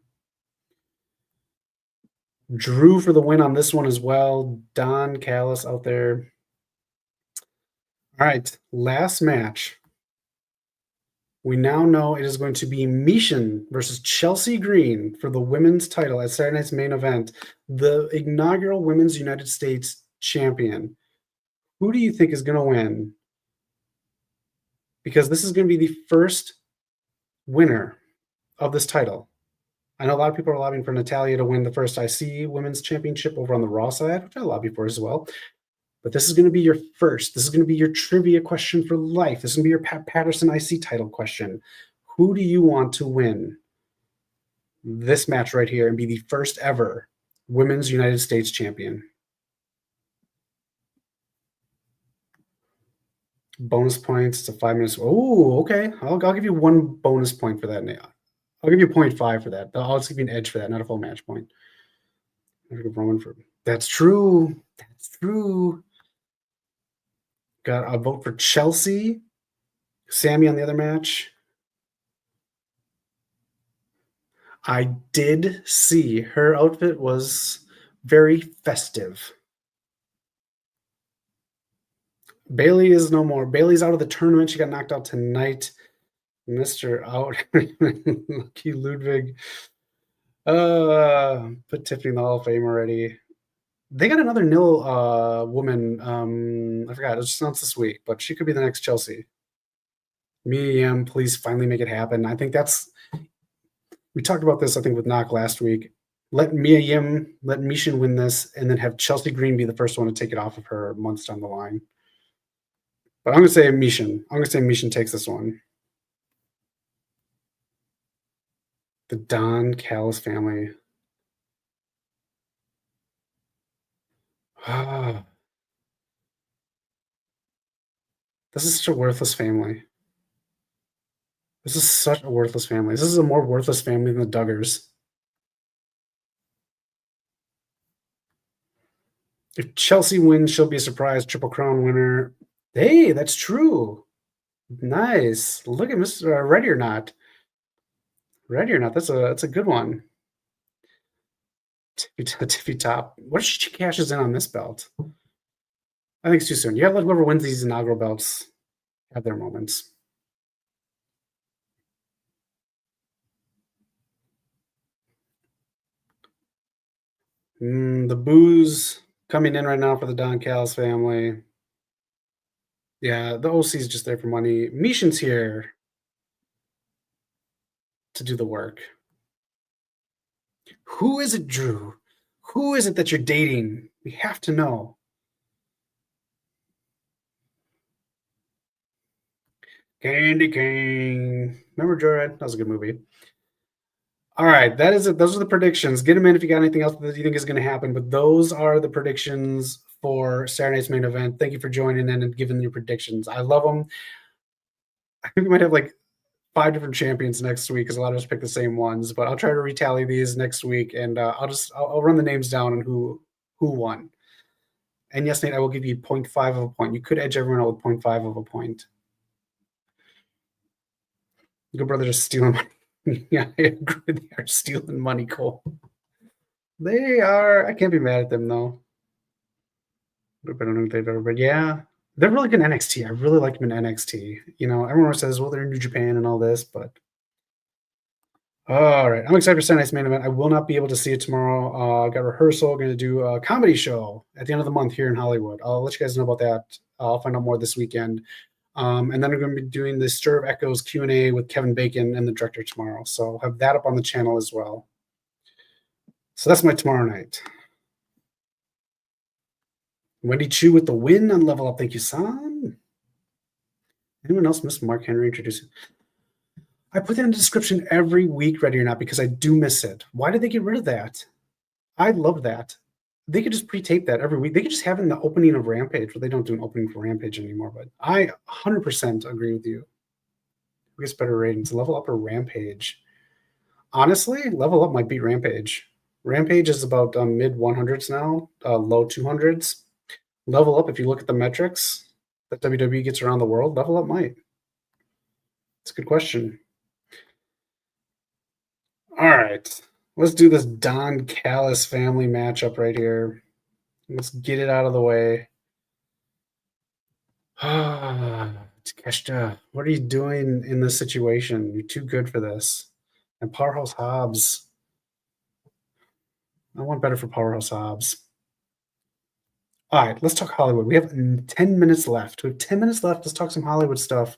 Drew for the win on this one as well. Don Callis out there. All right, last match. We now know it is going to be Michin versus Chelsea Green for the women's title at Saturday night's main event, the inaugural Women's United States champion. Who do you think is going to win? Because this is going to be the first winner of this title. I know a lot of people are lobbying for Natalya to win the first IC Women's Championship over on the Raw side, which I lobby for as well. But this is going to be your first. This is going to be your trivia question for life. This is going to be your Pat Patterson IC title question. Who do you want to win this match right here and be the first ever Women's United States champion? Bonus points. It's a 5 minutes. Oh, okay. I'll give you 1 bonus point for that. I'll give you 0.5 for that. I'll just give you an edge for that, not a full match point. That's true. That's true. Got a vote for Chelsea. Sami on the other match. I did see her outfit was very festive. Bailey is no more. Bailey's out of the tournament. She got knocked out tonight. Mr. Out. Lucky Ludwig. Put Tiffany in the Hall of Fame already. They got another nil woman. I forgot. It was just announced this week, but she could be the next Chelsea. Mia Yim, please finally make it happen. I think that's. We talked about this, I think, with Knock last week. Let Mia Yim, let Michin win this, and then have Chelsea Green be the first one to take it off of her months down the line. But I'm going to say Michin. I'm going to say Michin takes this one. The Don Callis family. This is such a worthless family. This is such a worthless family. This is a more worthless family than the Duggars. If Chelsea wins, she'll be a surprise Triple Crown winner. Hey, that's true. Nice. Look at Mr. Ready or Not. Ready or Not. That's a good one. Tiffy Top. What if she cashes in on this belt? I think it's too soon. You gotta let whoever wins these inaugural belts have their moments. The booze coming in right now for the Don Callis family. Yeah, the OC is just there for money. Michin's here to do the work. Who is it, Drew? Who is it that you're dating? We have to know. Candy Cane. Remember Joyride? That was a good movie. All right, that is it. Those are the predictions. Get them in if you got anything else that you think is going to happen. But those are the predictions for Saturday night's main event. Thank you for joining in and giving your predictions. I love them. I think we might have like 5 different champions next week because a lot of us pick the same ones. But I'll try to retally these next week, and I'll run the names down and who won. And yes, Nate, I will give you 0.5 of a point. You could edge everyone out with 0.5 of a point. Good brother just stealing money. Yeah, I agree. They are stealing money, Cole. They are. I can't be mad at them, though. I don't know what they've ever, but yeah, they're really good in NXT. I really like them in NXT. You know, everyone says, well, they're in New Japan and all this, but all right. I'm excited for Saturday's main event. I will not be able to see it tomorrow. Got rehearsal. Going to do a comedy show at the end of the month here in Hollywood. I'll let you guys know about that. I'll find out more this weekend. And then I'm going to be doing the Stir of Echoes Q&A with Kevin Bacon and the director tomorrow. So I'll have that up on the channel as well. So that's my tomorrow night. Wendy Chu with the win on Level Up. Thank you, son. Anyone else miss Mark Henry introducing? I put that in the description every week, Ready or Not, because I do miss it. Why did they get rid of that? I love that. They could just pre-tape that every week. They could just have it in the opening of Rampage, but they don't do an opening for Rampage anymore. But I 100% agree with you. Who gets better ratings, Level Up or Rampage? Honestly, Level Up might beat Rampage. Rampage is about mid 100s now, low 200s. Level Up, if you look at the metrics that WWE gets around the world, Level Up might. It's a good question. All right. Let's do this Don Callis family matchup right here. Let's get it out of the way. Takeshita, what are you doing in this situation? You're too good for this. And Powerhouse Hobbs. I want better for Powerhouse Hobbs. All right, let's talk Hollywood. We have 10 minutes left. We have 10 minutes left. Let's talk some Hollywood stuff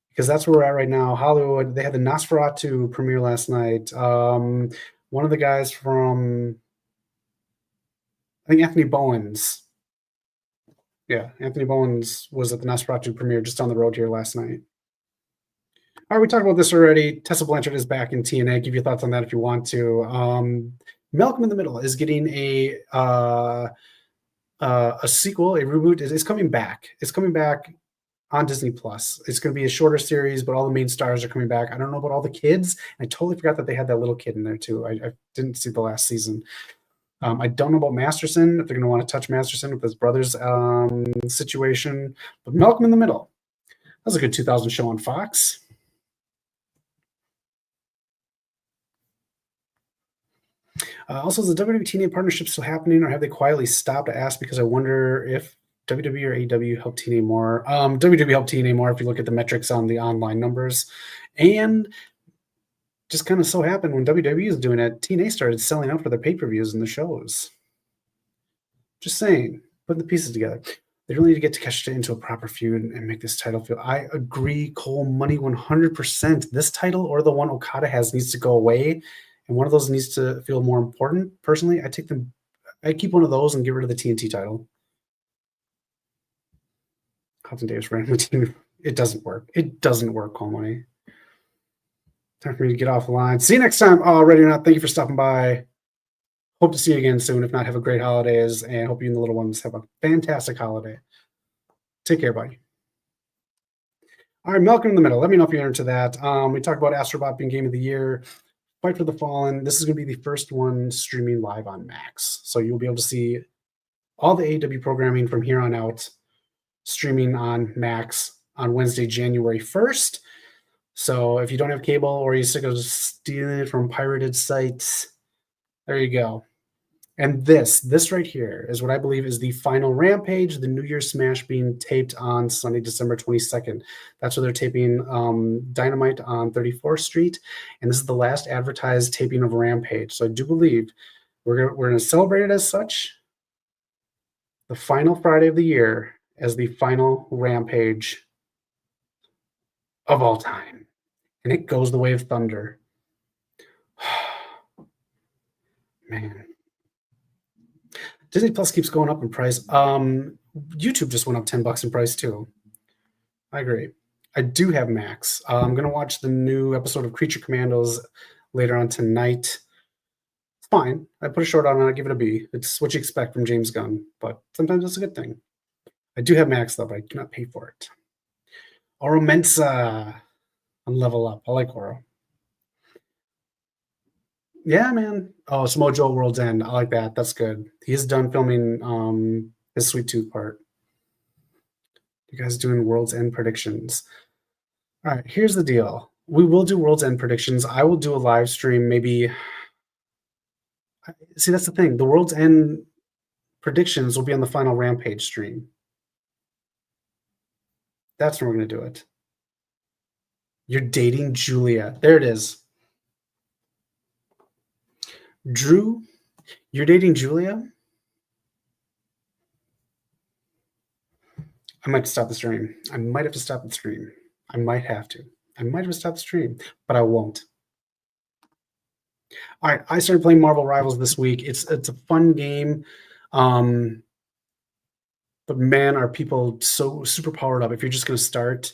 because that's where we're at right now. Hollywood, they had the Nosferatu premiere last night. One of the guys from, I think Anthony Bowens. Yeah, Anthony Bowens was at the Nosferatu premiere just on the road here last night. All right, we talked about this already. Tessa Blanchard is back in TNA. Give your thoughts on that if you want to. Malcolm in the Middle is getting a sequel, a reboot. It's coming back. It's coming back on Disney Plus. It's going to be a shorter series, but all the main stars are coming back. I don't know about all the kids. I totally forgot that they had that little kid in there too. I didn't see the last season. I don't know about Masterson, if they're going to want to touch Masterson with his brother's situation. But Malcolm in the Middle. That was a good 2000 show on Fox. Also, is the WWE TNA partnership still happening, or have they quietly stopped? I ask because I wonder if WWE or AEW help TNA more? WWE help TNA more if you look at the metrics on the online numbers. And just kind of so happened when WWE was doing it, TNA started selling out for their pay-per-views and the shows. Just saying, putting the pieces together. They really need to get Takeshita into a proper feud and make this title feel. I agree, Cole Money 100%. This title or the one Okada has needs to go away, and one of those needs to feel more important. Personally, I keep one of those and get rid of the TNT title. Hobbs and Davis randomly team. It doesn't work. It doesn't work, Cole Money. Time for me to get off the line. See you next time. Ready or not, thank you for stopping by. Hope to see you again soon. If not, have a great holidays, and hope you and the little ones have a fantastic holiday. Take care, buddy. All right, Malcolm in the middle. Let me know if you're into that. We talked about Astrobot being Game of the Year, Fight for the Fallen. This is going to be the first one streaming live on Max. So you'll be able to see all the AEW programming from here on out streaming on Max on Wednesday, January 1st. So if you don't have cable or you're sick of stealing it from pirated sites, there you go. And this right here is what I believe is the final Rampage, the New Year's Smash being taped on Sunday, December 22nd. That's where they're taping Dynamite on 34th Street. And this is the last advertised taping of Rampage. So I do believe we're going to celebrate it as such. The final Friday of the year as the final Rampage of all time. And it goes the way of thunder. Man. Disney Plus keeps going up in price. YouTube just went up $10 in price too. I agree. I do have Max. I'm going to watch the new episode of Creature Commandos later on tonight. It's fine. I put a short on it. I give it a B. It's what you expect from James Gunn, but sometimes it's a good thing. I do have Max though, but I do not pay for it. Oro Mensa on Level Up. I like Oro. Yeah, man. Oh, Samoa Joe World's End. I like that. That's good. He's done filming his Sweet Tooth part. You guys doing World's End predictions. All right, here's the deal. We will do World's End predictions. I will do a live stream maybe. See, that's the thing. The World's End predictions will be on the final Rampage stream. That's when we're going to do it. You're dating Julia. There it is. Drew, you're dating Julia? I might have to stop the stream. I might have to stop the stream. I might have to stop the stream, but I won't. All right, I started playing Marvel Rivals this week. It's a fun game. But man, are people so super powered up. If you're just going to start,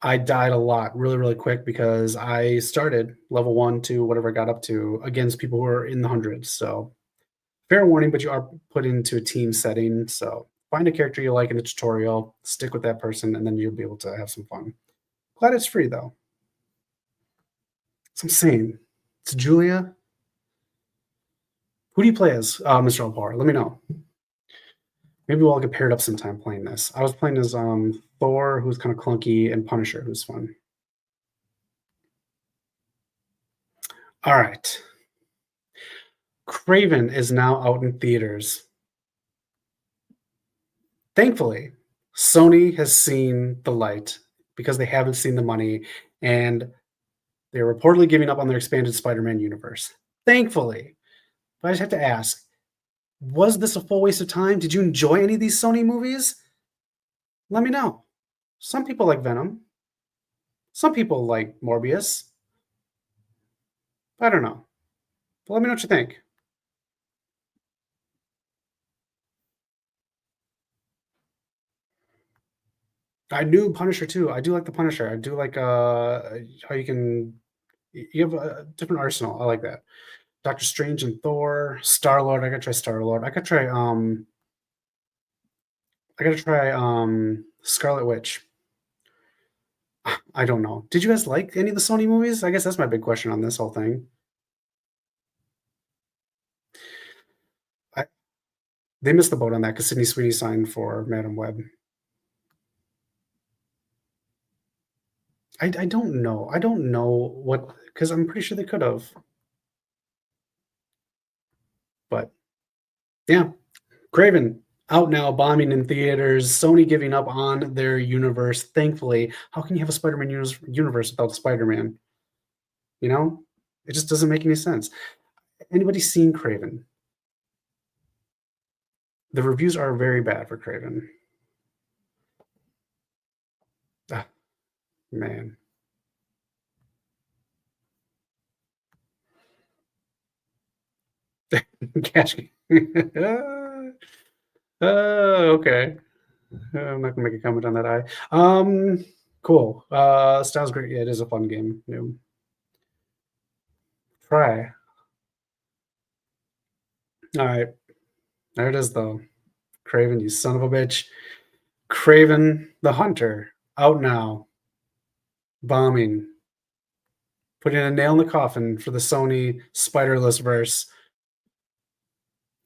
I died a lot really, really quick because I started level 1 to whatever I got up to against people who are in the hundreds. So fair warning, but you are put into a team setting. So find a character you like in the tutorial, stick with that person, and then you'll be able to have some fun. Glad it's free though. So I'm saying, it's Julia. Who do you play as, Mr. Alpar? Let me know. Maybe we'll all get paired up sometime playing this. I was playing as Thor, who's kind of clunky, and Punisher, who's fun. All right. Kraven is now out in theaters. Thankfully, Sony has seen the light because they haven't seen the money, and they're reportedly giving up on their expanded Spider-Man universe. Thankfully. But I just have to ask, was this a full waste of time? Did you enjoy any of these Sony movies? Let me know. Some people like Venom. Some people like Morbius. I don't know. But let me know what you think. I knew Punisher too. I do like the Punisher. I do like how you have a different arsenal. I like that. Doctor Strange and Thor, Star-Lord. I gotta try Star-Lord. I gotta try Scarlet Witch. I don't know. Did you guys like any of the Sony movies? I guess that's my big question on this whole thing. They missed the boat on that because Sydney Sweeney signed for Madam Web. I don't know. I don't know what, because I'm pretty sure they could have. But yeah, Kraven. out now, bombing in theaters, Sony giving up on their universe. Thankfully, how can you have a Spider-Man universe without Spider-Man? You know, it just doesn't make any sense. Anybody seen Kraven? The reviews are very bad for Kraven. Ah, man. Cash. Okay. I'm not gonna make a comment on that. Cool. Styles great. Yeah, it is a fun game. Try. All right. There it is, though. Kraven, you son of a bitch. Kraven the Hunter, out now, bombing, putting a nail in the coffin for the Sony Spiderless verse.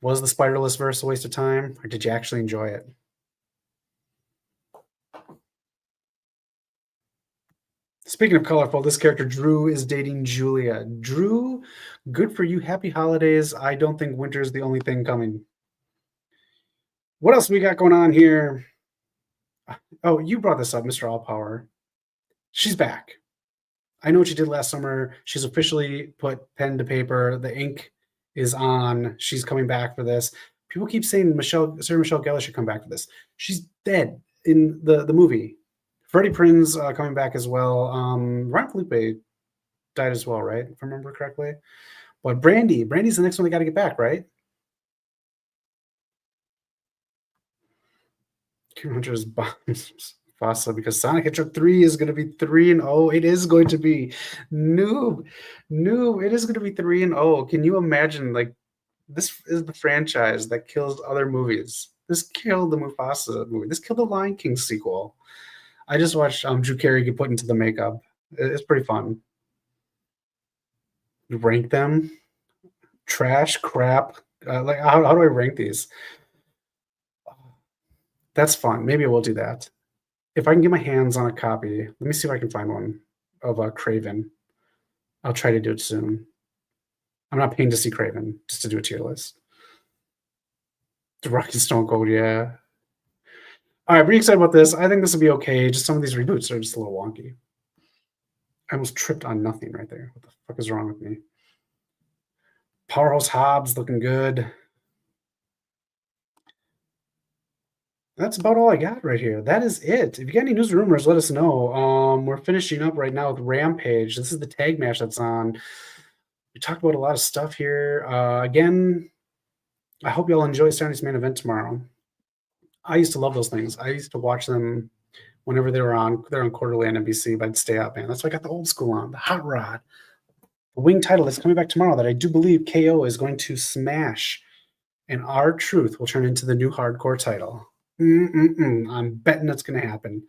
Was the Spiderless verse a waste of time, or did you actually enjoy it? Speaking of colorful, this character, Drew, is dating Julia. Drew, good for you. Happy holidays. I don't think winter is the only thing coming. What else we got going on here? Oh, you brought this up, Mr. All Power. She's back. I know what you did last summer. She's officially put pen to paper. The ink is on. She's coming back for this. People keep saying Sarah Michelle Gellar should come back for this. She's dead in the movie. Freddie Prinze coming back as well. Ryan Felipe died as well, right? If I remember correctly. But Brandy's the next one they got to get back, right? King Hunter's bombs Fasa because Sonic Hedgehog 3 is going to be 3-0. It is going to be noob. It is going to be 3-0. Can you imagine? Like, this is the franchise that kills other movies. This killed the Mufasa movie. This killed the Lion King sequel. I just watched Drew Carey get put into the makeup. It's pretty fun. Rank them. Trash, crap. Like, how do I rank these? That's fun. Maybe we'll do that. If I can get my hands on a copy, let me see if I can find one of Kraven. I'll try to do it soon. I'm not paying to see Kraven, just to do a tier list. The Rocky Stone Cold, yeah. All right, pretty excited about this. I think this will be okay. Just some of these reboots are just a little wonky. I almost tripped on nothing right there. What the fuck is wrong with me? Powerhouse Hobbs looking good. That's about all I got right here. That is it. If you got any news or rumors, let us know. We're finishing up right now with Rampage. This is the tag match that's on. We talked about a lot of stuff here. Again, I hope y'all enjoy Saturday's main event tomorrow. I used to love those things. I used to watch them whenever they were on. They're on quarterly on NBC, but I'd stay up, man. That's why I got the old school on, the Hot Rod. The wing title that's coming back tomorrow that I do believe KO is going to smash. And R-Truth will turn into the new hardcore title. I'm betting that's going to happen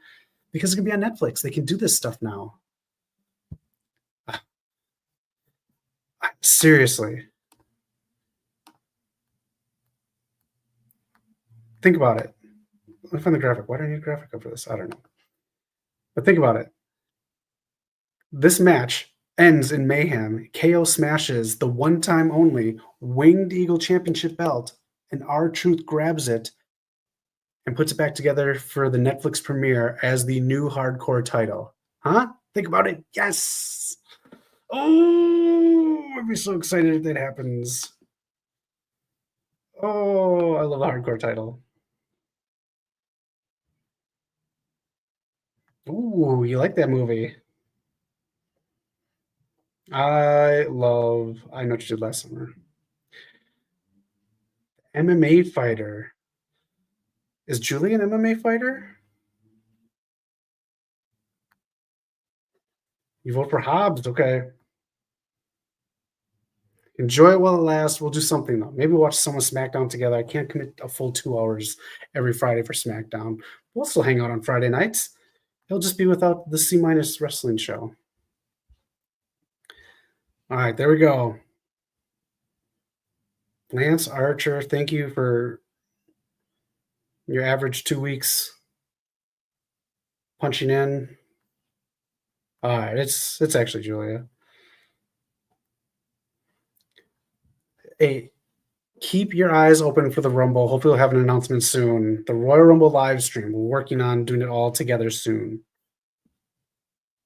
because it's going to be on Netflix. They can do this stuff now. Seriously. Think about it. Let me find the graphic. Why do I need a graphic up for this? I don't know. But think about it. This match ends in mayhem. KO smashes the one-time only Winged Eagle Championship belt, and R-Truth grabs it and puts it back together for the Netflix premiere as the new hardcore title. Huh? Think about it. Yes. Oh, I'd be so excited if that happens. Oh, I love the hardcore title. Ooh, you like that movie? I know what you did last summer. MMA fighter. Is Julie an MMA fighter? You vote for Hobbs, okay. Enjoy it while it lasts. We'll do something though. Maybe watch some of SmackDown together. I can't commit a full 2 hours every Friday for SmackDown. We'll still hang out on Friday nights. It'll just be without the C- wrestling show. All right, there we go. Lance Archer, thank you for your average 2 weeks punching in. All right, it's actually Julia. Hey, keep your eyes open for the Rumble. Hopefully we'll have an announcement soon. The Royal Rumble live stream. We're working on doing it all together soon.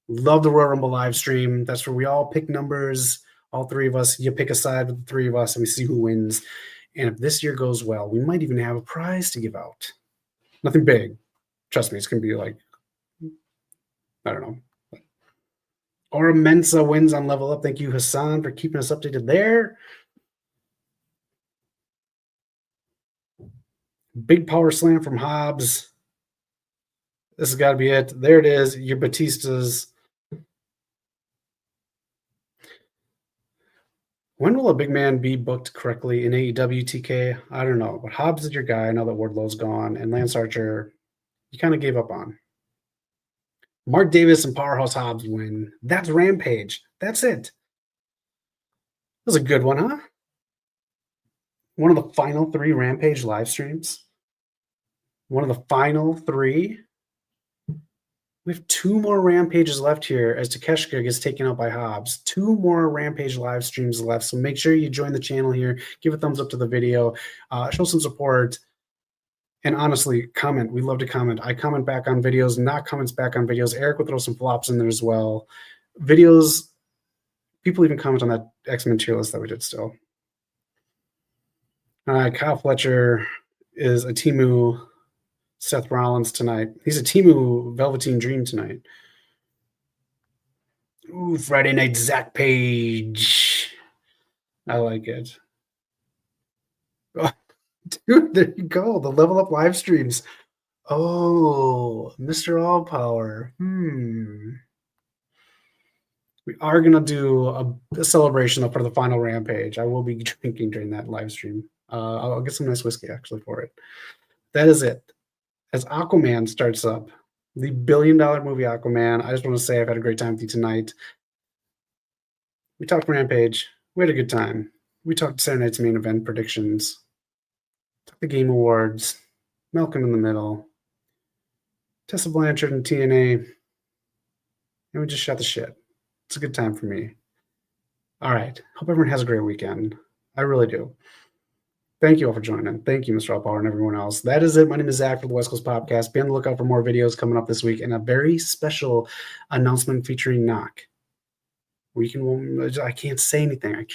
Love the Royal Rumble live stream. That's where we all pick numbers. All three of us. You pick a side with the three of us, and we see who wins. And if this year goes well, we might even have a prize to give out. Nothing big. Trust me, it's going to be like, I don't know. Or Mensa wins on Level Up. Thank you, Hassan, for keeping us updated there. Big power slam from Hobbs. This has got to be it. There it is. Your Batista's. When will a big man be booked correctly in AEW TK? I don't know. But Hobbs is your guy now that Wardlow's gone. And Lance Archer, you kind of gave up on. Mark Davis and Powerhouse Hobbs win. That's Rampage. That's it. That was a good one, huh? One of the final 3 Rampage live streams. One of the final 3. We have 2 more Rampages left here as Takeshita gets taken out by Hobbs. 2 more Rampage live streams left. So make sure you join the channel here. Give a thumbs up to the video. Show some support. And honestly, comment. We love to comment. I comment back on videos, not comments back on videos. Eric will throw some flops in there as well. Videos, people even comment on that X-Men tier list that we did still. Kyle Fletcher is a Timu Seth Rollins tonight. He's a Timu Velveteen Dream tonight. Ooh, Friday night Zach Page. I like it. Oh, dude, there you go. The Level Up live streams. Oh, Mr. All Power. We are going to do a celebration for the final Rampage. I will be drinking during that live stream. I'll get some nice whiskey, actually, for it. That is it. As Aquaman starts up, the billion-dollar movie Aquaman, I just want to say I've had a great time with you tonight. We talked Rampage. We had a good time. We talked Saturday Night's Main Event predictions. Talked the Game Awards. Malcolm in the Middle. Tessa Blanchard and TNA. And we just shot the shit. It's a good time for me. All right. Hope everyone has a great weekend. I really do. Thank you all for joining. Thank you, Mr. All Power, and everyone else. That is it. My name is Zach for the West Coast Podcast. Be on the lookout for more videos coming up this week and a very special announcement featuring Knock. I can't say anything.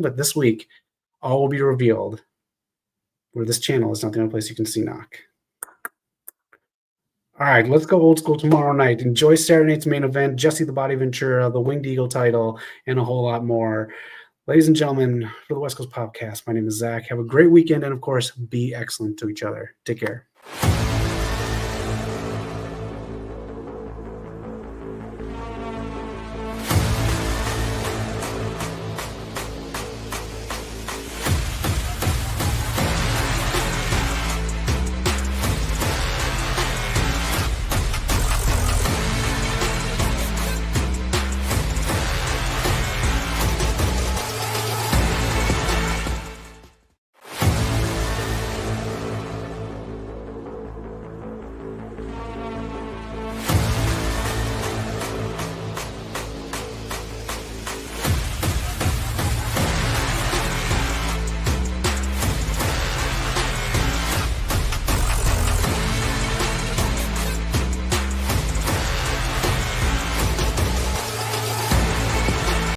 But this week, all will be revealed where this channel is not the only place you can see Knock. All right, let's go old school tomorrow night. Enjoy Saturday night's main event, Jesse the Body Ventura, the Winged Eagle title, and a whole lot more. Ladies and gentlemen, for the West Coast Podcast, my name is Zach. Have a great weekend, and of course, be excellent to each other. Take care.